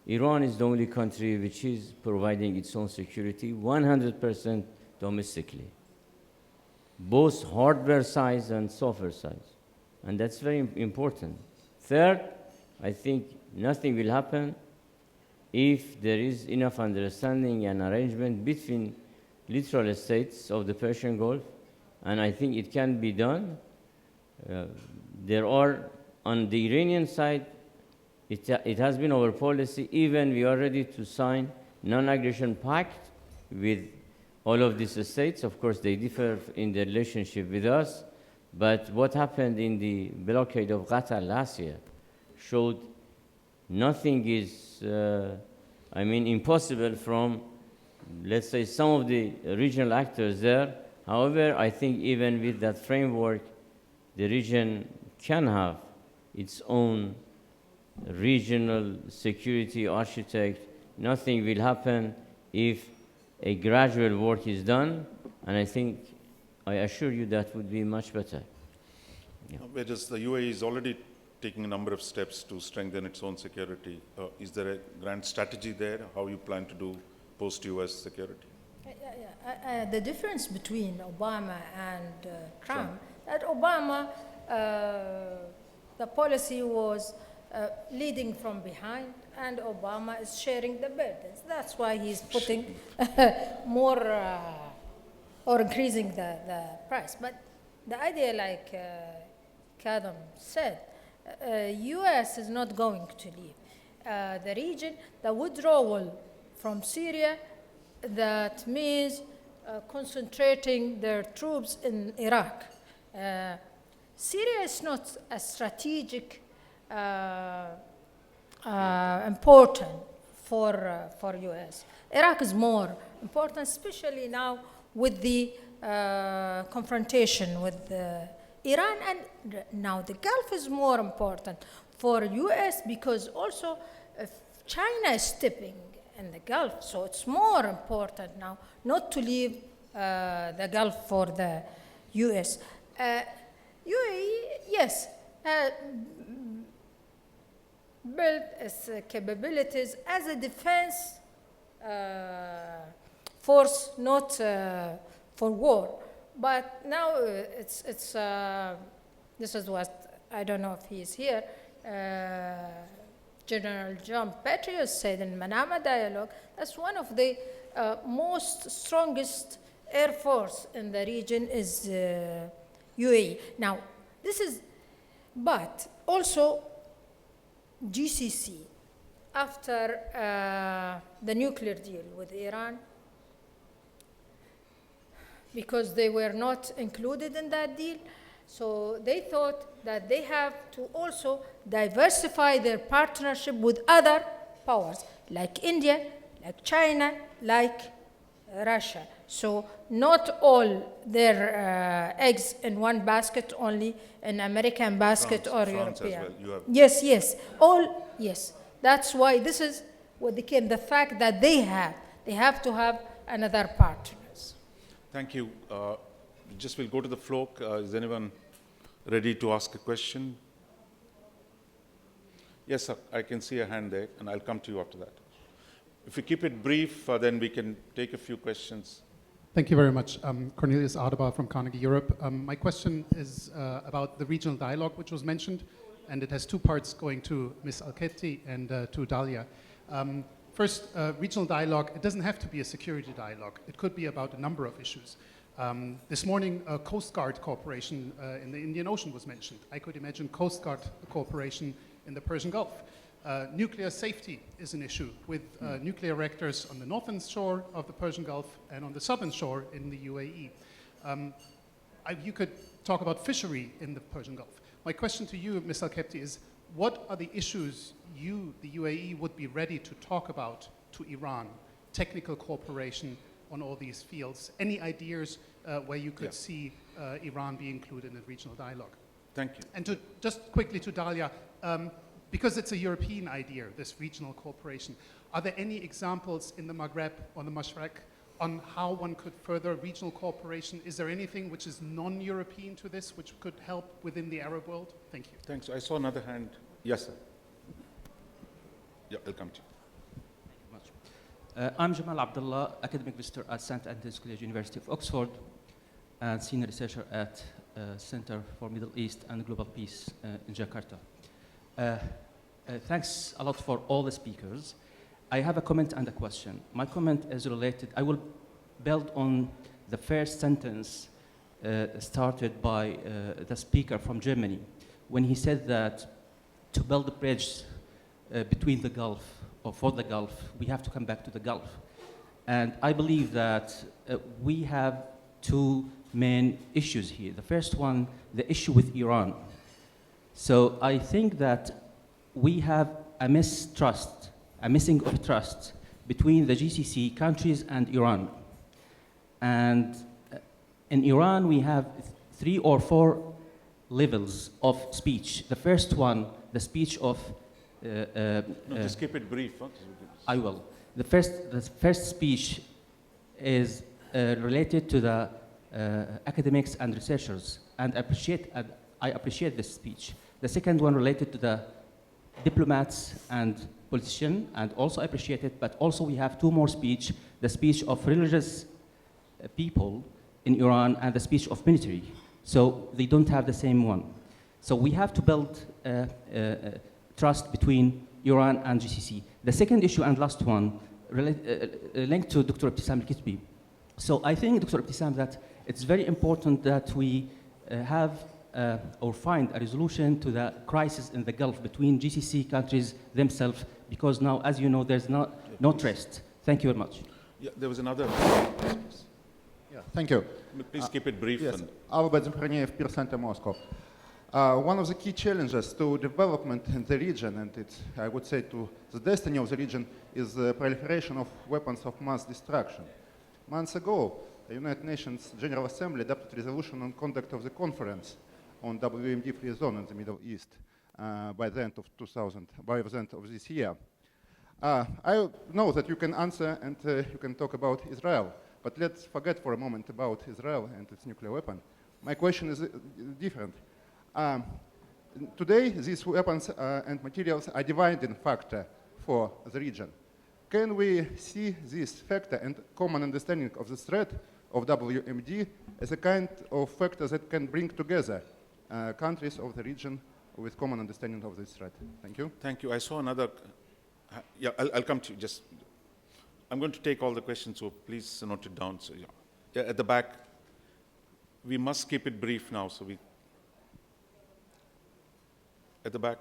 Iran is the only country which is providing its own security 100% domestically, both hardware size and software size. And that's very important. Third, I think nothing will happen if there is enough understanding and arrangement between literal states of the Persian Gulf, and I think it can be done. There are, on the Iranian side, it has been our policy, even we are ready to sign non-aggression pact with all of these states. Of course, they differ in their relationship with us, but what happened in the blockade of Qatar last year showed nothing is, impossible from, let's say, some of the regional actors there. However, I think even with that framework, the region can have its own regional security architect. Nothing will happen if a gradual work is done, and I assure you that would be much better. Yeah. Whereas the UAE is already taking a number of steps to strengthen its own security. Is there a grand strategy there, how you plan to do post-US security? The difference between Obama and Trump, that Obama, the policy was leading from behind, and Obama is sharing the burdens. That's why he's putting more or increasing the price. But the idea, like Ghanem said, U.S. is not going to leave the region. The withdrawal from Syria, that means concentrating their troops in Iraq. Syria is not a strategic important for U.S. Iraq is more important, especially now with the confrontation with Iran, and now the Gulf is more important for U.S. because also China is stepping in the Gulf, so it's more important now not to leave the Gulf for the U.S. UAE, yes, built its capabilities as a defense force, not for war. But now this is what, I don't know if he's here, General John Petraeus said in Manama Dialogue, that's one of the most strongest air force in the region is UAE. Now, this is, but also GCC, after the nuclear deal with Iran, because they were not included in that deal, So they thought that they have to also diversify their partnership with other powers, like India, like China, like Russia. So not all their eggs in one basket, only an American basket or France as European. well, you have- Yes, yes, all, yes. That's why this is what became the fact that they have to have another partners. Thank you. Just we'll go to the floor. Is anyone ready to ask a question? Yes, sir. I can see a hand there, and I'll come to you after that. If we keep it brief, then we can take a few questions. Thank you very much. Cornelius Adebar from Carnegie Europe. My question is about the regional dialogue, which was mentioned, and it has two parts going to Ms. Al-Ketbi and to Dalia. First, regional dialogue, it doesn't have to be a security dialogue. It could be about a number of issues. This morning, a Coast Guard cooperation in the Indian Ocean was mentioned. I could imagine Coast Guard cooperation in the Persian Gulf. Nuclear safety is an issue with nuclear reactors on the northern shore of the Persian Gulf and on the southern shore in the UAE. You could talk about fishery in the Persian Gulf. My question to you, Ms. Al-Ketbi, is what are the issues you, the UAE, would be ready to talk about to Iran? Technical cooperation on all these fields. Any ideas where you could see Iran be included in a regional dialogue? Thank you. And just quickly to Dalia, because it's a European idea, this regional cooperation, are there any examples in the Maghreb or the Mashreq on how one could further regional cooperation? Is there anything which is non-European to this, which could help within the Arab world? Thank you. Thanks. I saw another hand. Yes, sir. Yeah, I'll come to you. I'm Jamal Abdullah, academic visitor at St. Andrews College, University of Oxford, and senior researcher at Center for Middle East and Global Peace in Jakarta. Thanks a lot for all the speakers. I have a comment and a question. My comment is related, I will build on the first sentence started by the speaker from Germany, when he said that to build a bridge between the Gulf, or for the Gulf, we have to come back to the Gulf. And I believe that we have two main issues here. The first one, the issue with Iran. So I think that we have a mistrust, a missing of trust between the GCC countries and Iran. And in Iran, we have 3 or 4 levels of speech. The first one, the speech of Just keep it brief. Huh? I will. The first speech is related to the academics and researchers, and I appreciate this speech. The second one related to the diplomats and politicians, and also I appreciate it, but also we have 2 more speech, the speech of religious people in Iran and the speech of military. So they don't have the same one. So we have to build trust between Iran and GCC. The second issue and last one, linked to Dr. Ebtesam Ketbi. So I think, Dr. Ebtesam, that it's very important that we have or find a resolution to the crisis in the Gulf between GCC countries themselves, because now, as you know, there's no trust. Thank you very much. Yeah, there was another. Yeah, thank you. Please keep it brief. Yes, And Albert Zemperniev, Peer Center, Moscow. One of the key challenges to development in the region, and it's, I would say, to the destiny of the region, is the proliferation of weapons of mass destruction. Months ago, the United Nations General Assembly adopted a resolution on conduct of the conference on WMD-free zone in the Middle East by the end of this year. I know that you can answer and you can talk about Israel, but let's forget for a moment about Israel and its nuclear weapon. My question is different. Today, these weapons and materials are dividing factor for the region. Can we see this factor and common understanding of the threat of WMD as a kind of factor that can bring together countries of the region with common understanding of this threat? Thank you. thank you. I saw another. Yeah, I'll come to you. Just, I'm going to take all the questions, so please note it down. So, yeah, at the back, we must keep it brief now. So we. At the back.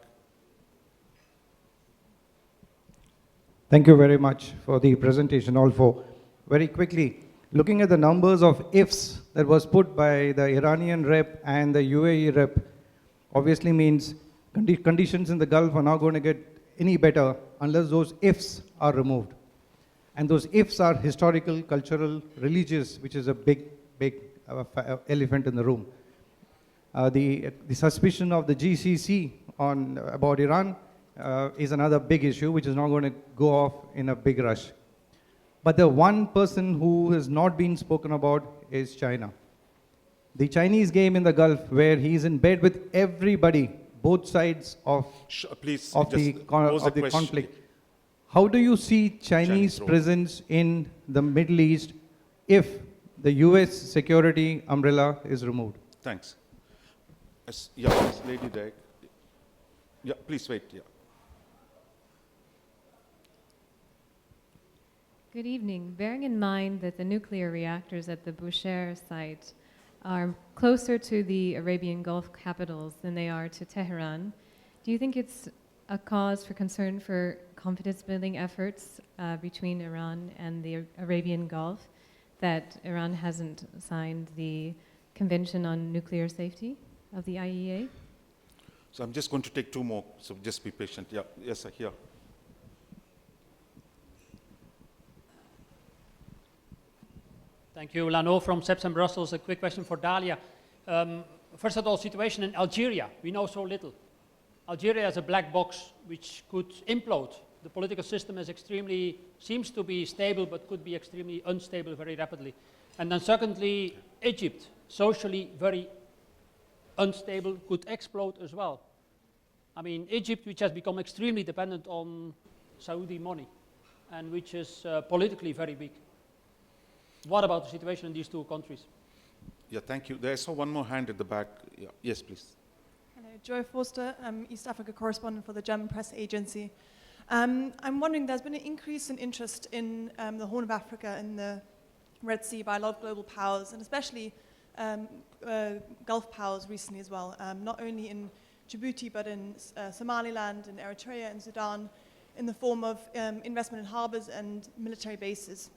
Thank you very much for the presentation. Also, very quickly, looking at the numbers of ifs that was put by the Iranian rep and the UAE rep, obviously means conditions in the Gulf are not going to get any better unless those ifs are removed. And those ifs are historical, cultural, religious, which is a big elephant in the room. The suspicion of the GCC about Iran is another big issue, which is not going to go off in a big rush. But the one person who has not been spoken about is China. The Chinese game in the Gulf, where he's in bed with everybody, both sides of the conflict. How do you see Chinese presence in the Middle East if the US security umbrella is removed? Thanks. Yes, lady there. Yeah, please wait. Yeah. Good evening. Bearing in mind that the nuclear reactors at the Bushehr site are closer to the Arabian Gulf capitals than they are to Tehran, do you think it's a cause for concern for confidence-building efforts between Iran and the Arabian Gulf that Iran hasn't signed the Convention on Nuclear Safety of the IEA? So I'm just going to take two more, so just be patient. Yeah, yes, sir, here. Thank you. Lano from SEPS in Brussels. A quick question for Dalia. First of all, situation in Algeria. We know so little. Algeria is a black box which could implode. The political system is seems to be stable, but could be extremely unstable very rapidly. And then secondly, Egypt, socially very unstable, could explode as well. I mean, Egypt, which has become extremely dependent on Saudi money, and which is politically very weak. What about the situation in these two countries? Yeah, thank you. I saw one more hand at the back. Yeah. Yes, please. Hello, Joy Forster, East Africa correspondent for the German press agency. I'm wondering, there's been an increase in interest in the Horn of Africa and the Red Sea by a lot of global powers, and especially Gulf powers recently as well, not only in Djibouti, but in Somaliland and Eritrea and Sudan, in the form of investment in harbors and military bases.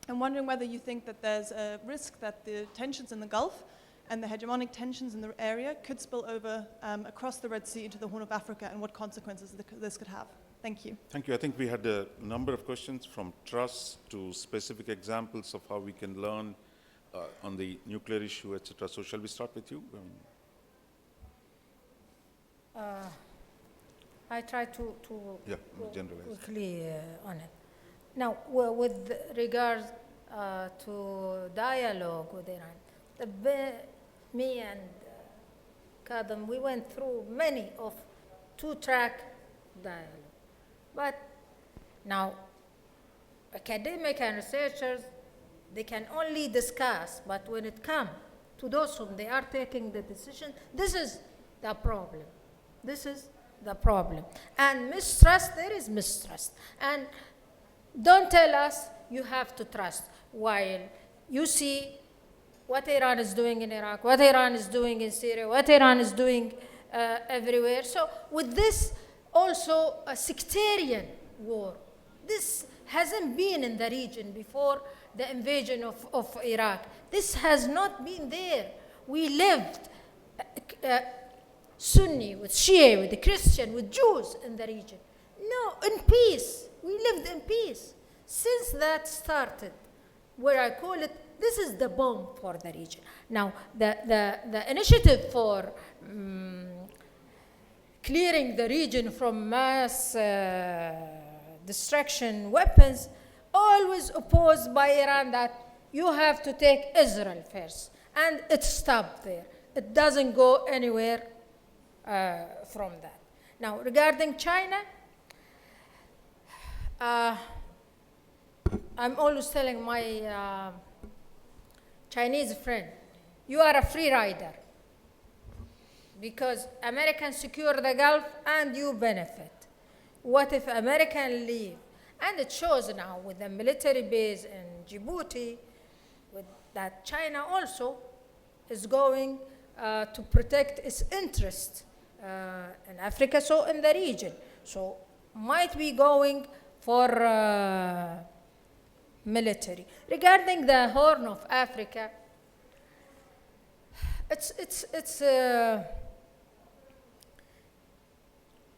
I'm wondering whether you think that there's a risk that the tensions in the Gulf and the hegemonic tensions in the area could spill over across the Red Sea into the Horn of Africa, and what consequences this could have. Thank you. Thank you. I think we had a number of questions from trust to specific examples of how we can learn on the nuclear issue, etc. So shall we start with you? I try to generalize quickly on it. Now, with regards to dialogue with Iran, me and Kadam, we went through many of two-track dialogue. But now, academic and researchers, they can only discuss, but when it comes to those whom they are taking the decision, this is the problem. This is the problem. And mistrust, there is mistrust. And don't tell us you have to trust, while you see what Iran is doing in Iraq, what Iran is doing in Syria, what Iran is doing everywhere. So with this, also a sectarian war. This hasn't been in the region before the invasion of Iraq. This has not been there. We lived Sunni with Shia, with the Christian, with Jews in the region. No, in peace. We lived in peace. Since that started, where I call it, this is the bomb for the region. Now, the initiative for clearing the region from mass destruction weapons, always opposed by Iran, that you have to take Israel first. And it stopped there. It doesn't go anywhere from that. Now, regarding China, I'm always telling my Chinese friend, you are a free rider, because Americans secure the Gulf and you benefit. What if Americans leave? And it shows now with the military base in Djibouti, with that China also is going to protect its interest in Africa, so in the region. So might be going for military. Regarding the Horn of Africa, it's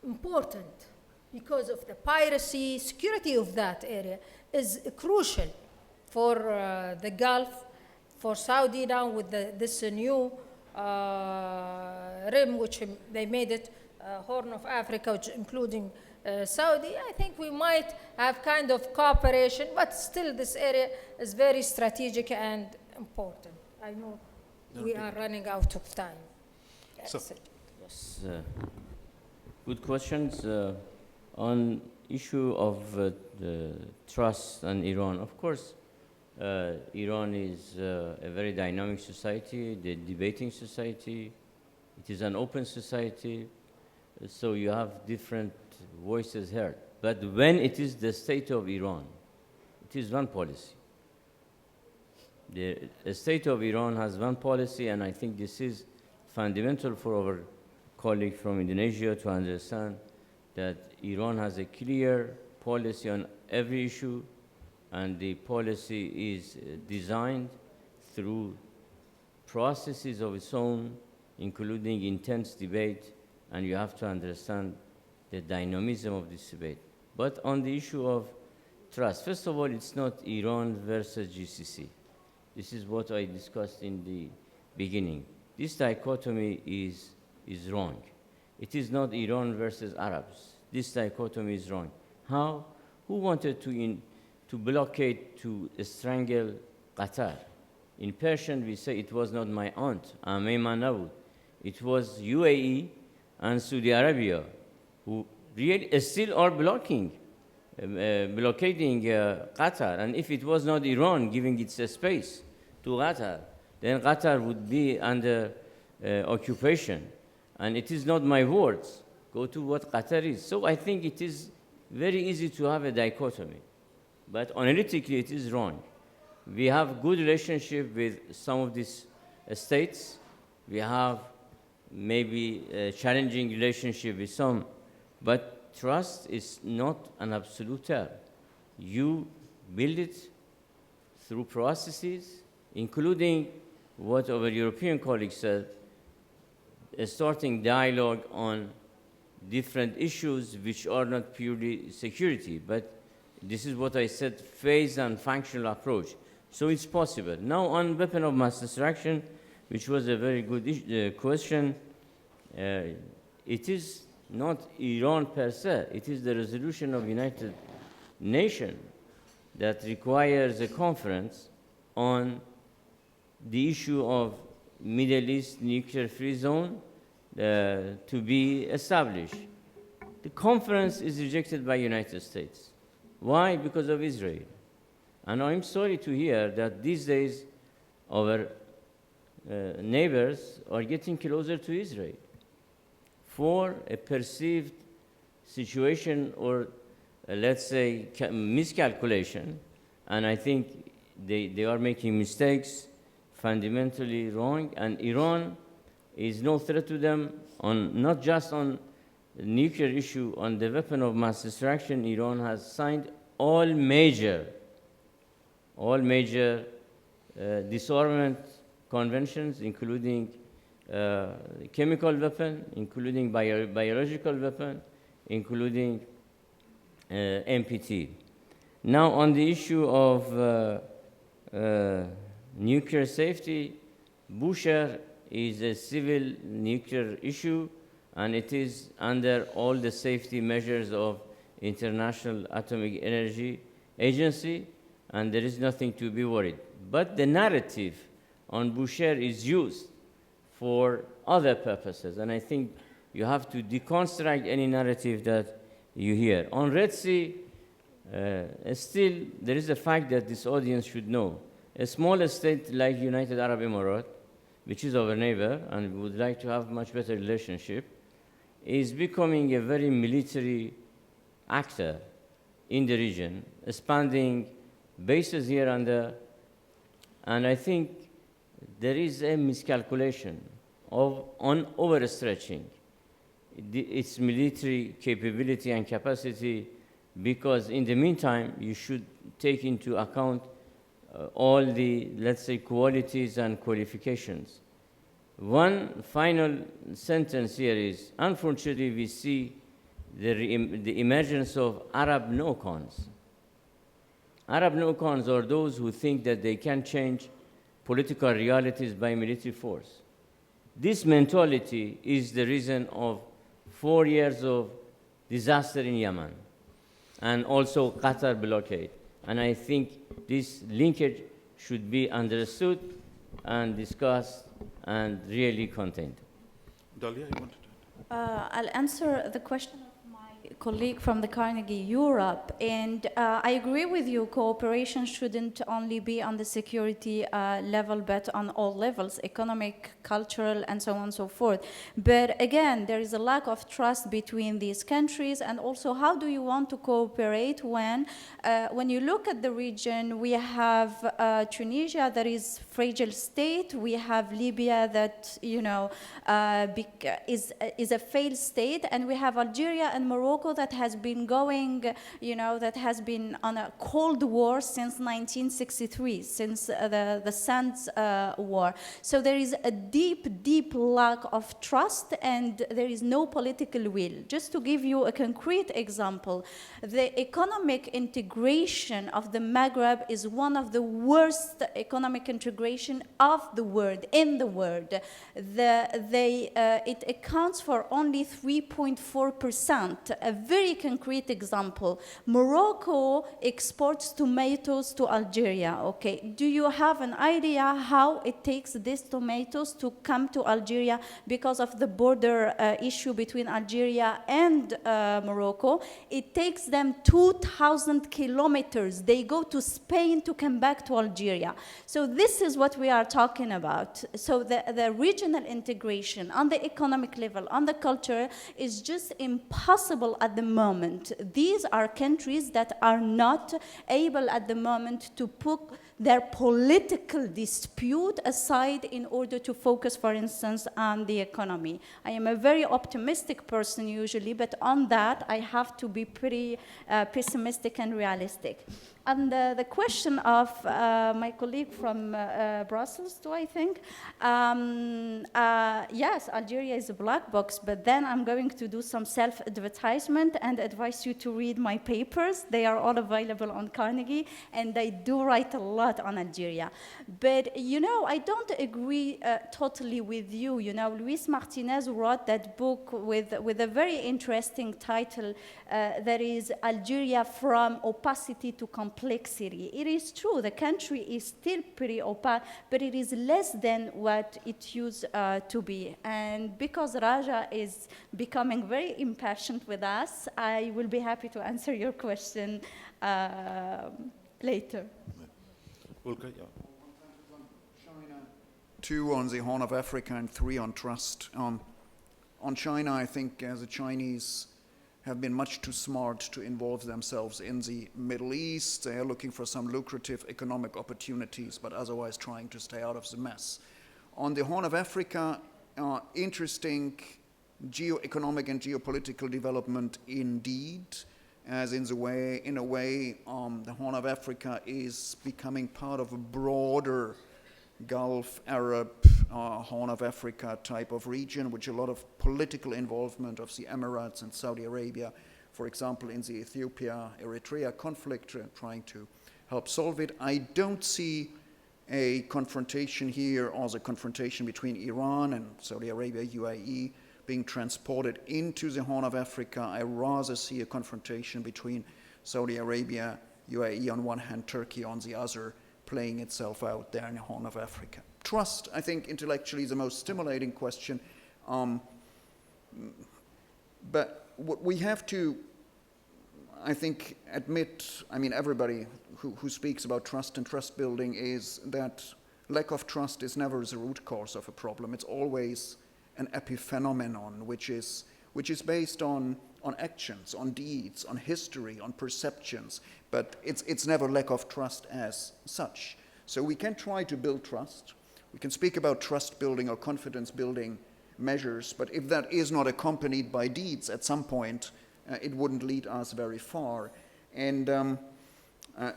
important because of the piracy. Security of that area is crucial for the Gulf, for Saudi now with this new rim, which they made it Horn of Africa, which including Saudi. I think we might have kind of cooperation, but still this area is very strategic and important. I know we are running out of time. So- Yes, good questions. On issue of the trust and Iran, of course, Iran is a very dynamic society, the debating society. It is an open society, so you have different voices heard. But when it is the state of Iran, it is one policy. The state of Iran has one policy, and I think this is fundamental for our colleague from Indonesia to understand that Iran has a clear policy on every issue, and the policy is designed through processes of its own, including intense debate, and you have to understand the dynamism of this debate. But on the issue of trust, first of all, it's not Iran versus GCC. This is what I discussed in the beginning. This dichotomy is wrong. It is not Iran versus Arabs. This dichotomy is wrong. How? Who wanted to blockade, to strangle Qatar? In Persian, we say it was not my aunt, Amemanawu. It was UAE and Saudi Arabia who really still are blockading Qatar. And if it was not Iran giving its space to Qatar, then Qatar would be under occupation. And it is not my words. Go to what Qatar is. So I think it is very easy to have a dichotomy. But analytically, it is wrong. We have good relationship with some of these states. We have maybe a challenging relationship with some. But trust is not an absolute term. You build it through processes, including what our European colleagues said, starting dialogue on different issues which are not purely security, but this is what I said, phased and functional approach. So it's possible. Now on weapon of mass destruction, which was a very good question, it is not Iran per se, it is the resolution of United Nations that requires a conference on the issue of Middle East nuclear-free zone to be established. The conference is rejected by United States. Why? Because of Israel. And I'm sorry to hear that these days our neighbors are getting closer to Israel for a perceived situation or let's say miscalculation. And I think they are making mistakes, fundamentally wrong, and Iran is no threat to them on not just on the nuclear issue, on the weapon of mass destruction. Iran has signed all major disarmament conventions, including chemical weapon, including biological weapon, including NPT. Now on the issue of nuclear safety, Bushehr is a civil nuclear issue, and it is under all the safety measures of International Atomic Energy Agency, and there is nothing to be worried. But the narrative on Bushehr is used for other purposes, and I think you have to deconstruct any narrative that you hear. On Red Sea, still there is a fact that this audience should know. A small state like United Arab Emirates, which is our neighbor and would like to have much better relationship, is becoming a very military actor in the region, expanding bases here and there. And I think there is a miscalculation on overstretching its military capability and capacity, because in the meantime, you should take into account all the, let's say, qualities and qualifications. One final sentence here is, unfortunately, we see the emergence of Arab no-cons. Arab no-cons are those who think that they can change political realities by military force. This mentality is the reason of 4 years of disaster in Yemen and also Qatar blockade. And I think this linkage should be understood and discussed and really contained. Dalia, you wanted to? I'll answer the question of my colleague from the Carnegie Europe, and I agree with you, cooperation shouldn't only be on the security level, but on all levels, economic, cultural, and so on and so forth. But again, there is a lack of trust between these countries, and also how do you want to cooperate when you look at the region, we have Tunisia that is fragile state, we have Libya that, you know, is a failed state, and we have Algeria and Morocco that has been going, you know, that has been on a Cold War since 1963, since the Sands War. So there is a deep, deep lack of trust, and there is no political will. Just to give you a concrete example, the economic integration of the Maghreb is one of the worst economic integration of the world, in the world. It accounts for only 3.4%. A very concrete example, Morocco exports tomatoes to Algeria, okay? Do you have an idea how it takes these tomatoes to come to Algeria because of the border issue between Algeria and Morocco? It takes them 2,000 kilometers. They go to Spain to come back to Algeria. So this is what we are talking about. So the regional integration on the economic level, on the culture, is just impossible at the moment. These are countries that are not able at the moment to put their political dispute aside in order to focus, for instance, on the economy. I am a very optimistic person usually, but on that I have to be pretty pessimistic and realistic. And the question of my colleague from Brussels, do I think? Yes, Algeria is a black box, but then I'm going to do some self-advertisement and advise you to read my papers. They are all available on Carnegie, and I do write a lot on Algeria. But, you know, I don't agree totally with you. You know, Luis Martinez wrote that book with a very interesting title that is Algeria from Opacity to Complexity. It is true, the country is still pretty opaque, but it is less than what it used to be. And because Raja is becoming very impassioned with us, I will be happy to answer your question later. Ulka, yeah. China, 2 on the Horn of Africa and 3 on trust. On China, I think the Chinese have been much too smart to involve themselves in the Middle East. They are looking for some lucrative economic opportunities, but otherwise trying to stay out of the mess. On the Horn of Africa, interesting geo-economic and geopolitical development indeed, as in a way, the Horn of Africa is becoming part of a broader Gulf, Arab, Horn of Africa type of region, which a lot of political involvement of the Emirates and Saudi Arabia, for example, in the Ethiopia-Eritrea conflict, trying to help solve it. I don't see a confrontation here, or the confrontation between Iran and Saudi Arabia, UAE, being transported into the Horn of Africa. I rather see a confrontation between Saudi Arabia, UAE on one hand, Turkey on the other, playing itself out there in the Horn of Africa. Trust, I think, intellectually is the most stimulating question. But what we have to, I think, admit, I mean, everybody who speaks about trust and trust building is that lack of trust is never the root cause of a problem. It's always an epiphenomenon, which is based on actions, on deeds, on history, on perceptions, but it's never lack of trust as such. So we can try to build trust. We can speak about trust building or confidence building measures, but if that is not accompanied by deeds at some point, it wouldn't lead us very far. And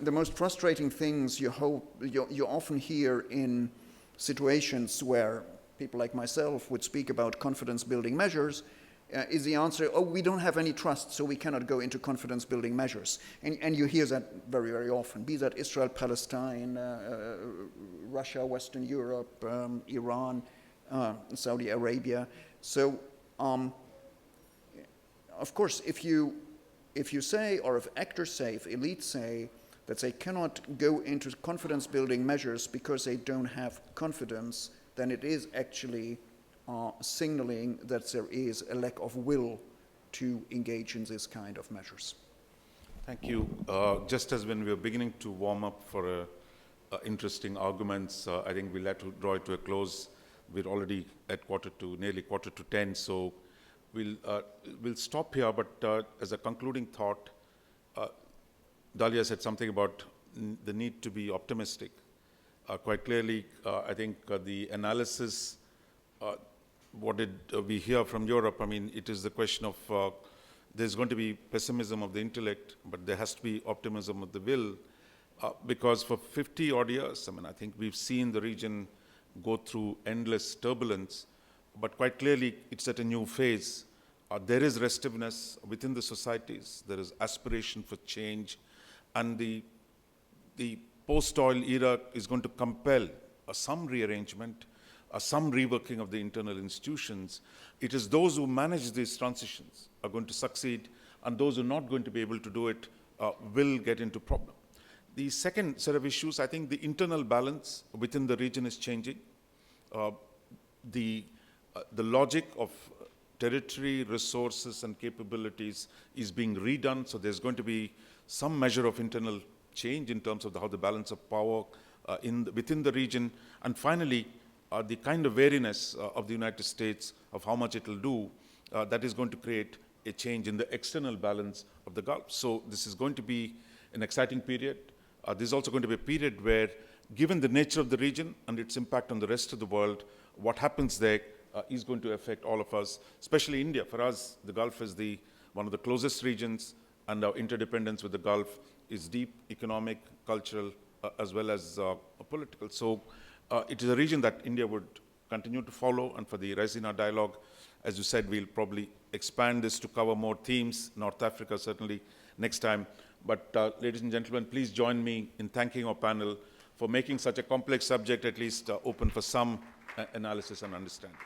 The most frustrating things you often hear in situations where people like myself would speak about confidence-building measures is the answer, oh, we don't have any trust, so we cannot go into confidence-building measures. And you hear that very, very often, be that Israel, Palestine, Russia, Western Europe, Iran, Saudi Arabia. So, of course, if you say, or if actors say, if elites say, that they cannot go into confidence-building measures because they don't have confidence, then it is actually signaling that there is a lack of will to engage in this kind of measures. Thank you. Just as when we were beginning to warm up for interesting arguments, I think we'll have to draw it to a close. We're already at nearly quarter to 10, so we'll stop here. But as a concluding thought, Dalia said something about the need to be optimistic. Quite clearly, I think the analysis, what did we hear from Europe? I mean, it is the question of there's going to be pessimism of the intellect, but there has to be optimism of the will, because for 50 odd years, I mean, I think we've seen the region go through endless turbulence, but quite clearly it's at a new phase. There is restiveness within the societies, there is aspiration for change, and the post-oil era is going to compel some rearrangement, some reworking of the internal institutions. It is those who manage these transitions are going to succeed, and those who are not going to be able to do it will get into problem. The second set of issues, I think the internal balance within the region is changing. The logic of territory, resources, and capabilities is being redone, so there's going to be some measure of internal change in terms of how the balance of power within the region. And finally, the kind of wariness of the United States of how much it will do, that is going to create a change in the external balance of the Gulf. So this is going to be an exciting period. This is also going to be a period where, given the nature of the region and its impact on the rest of the world, what happens there is going to affect all of us, especially India. For us, the Gulf is one of the closest regions, and our interdependence with the Gulf is deep, economic, cultural, as well as political. So it is a region that India would continue to follow, and for the Raisina Dialogue, as you said, we'll probably expand this to cover more themes, North Africa certainly next time. But ladies and gentlemen, please join me in thanking our panel for making such a complex subject at least open for some analysis and understanding.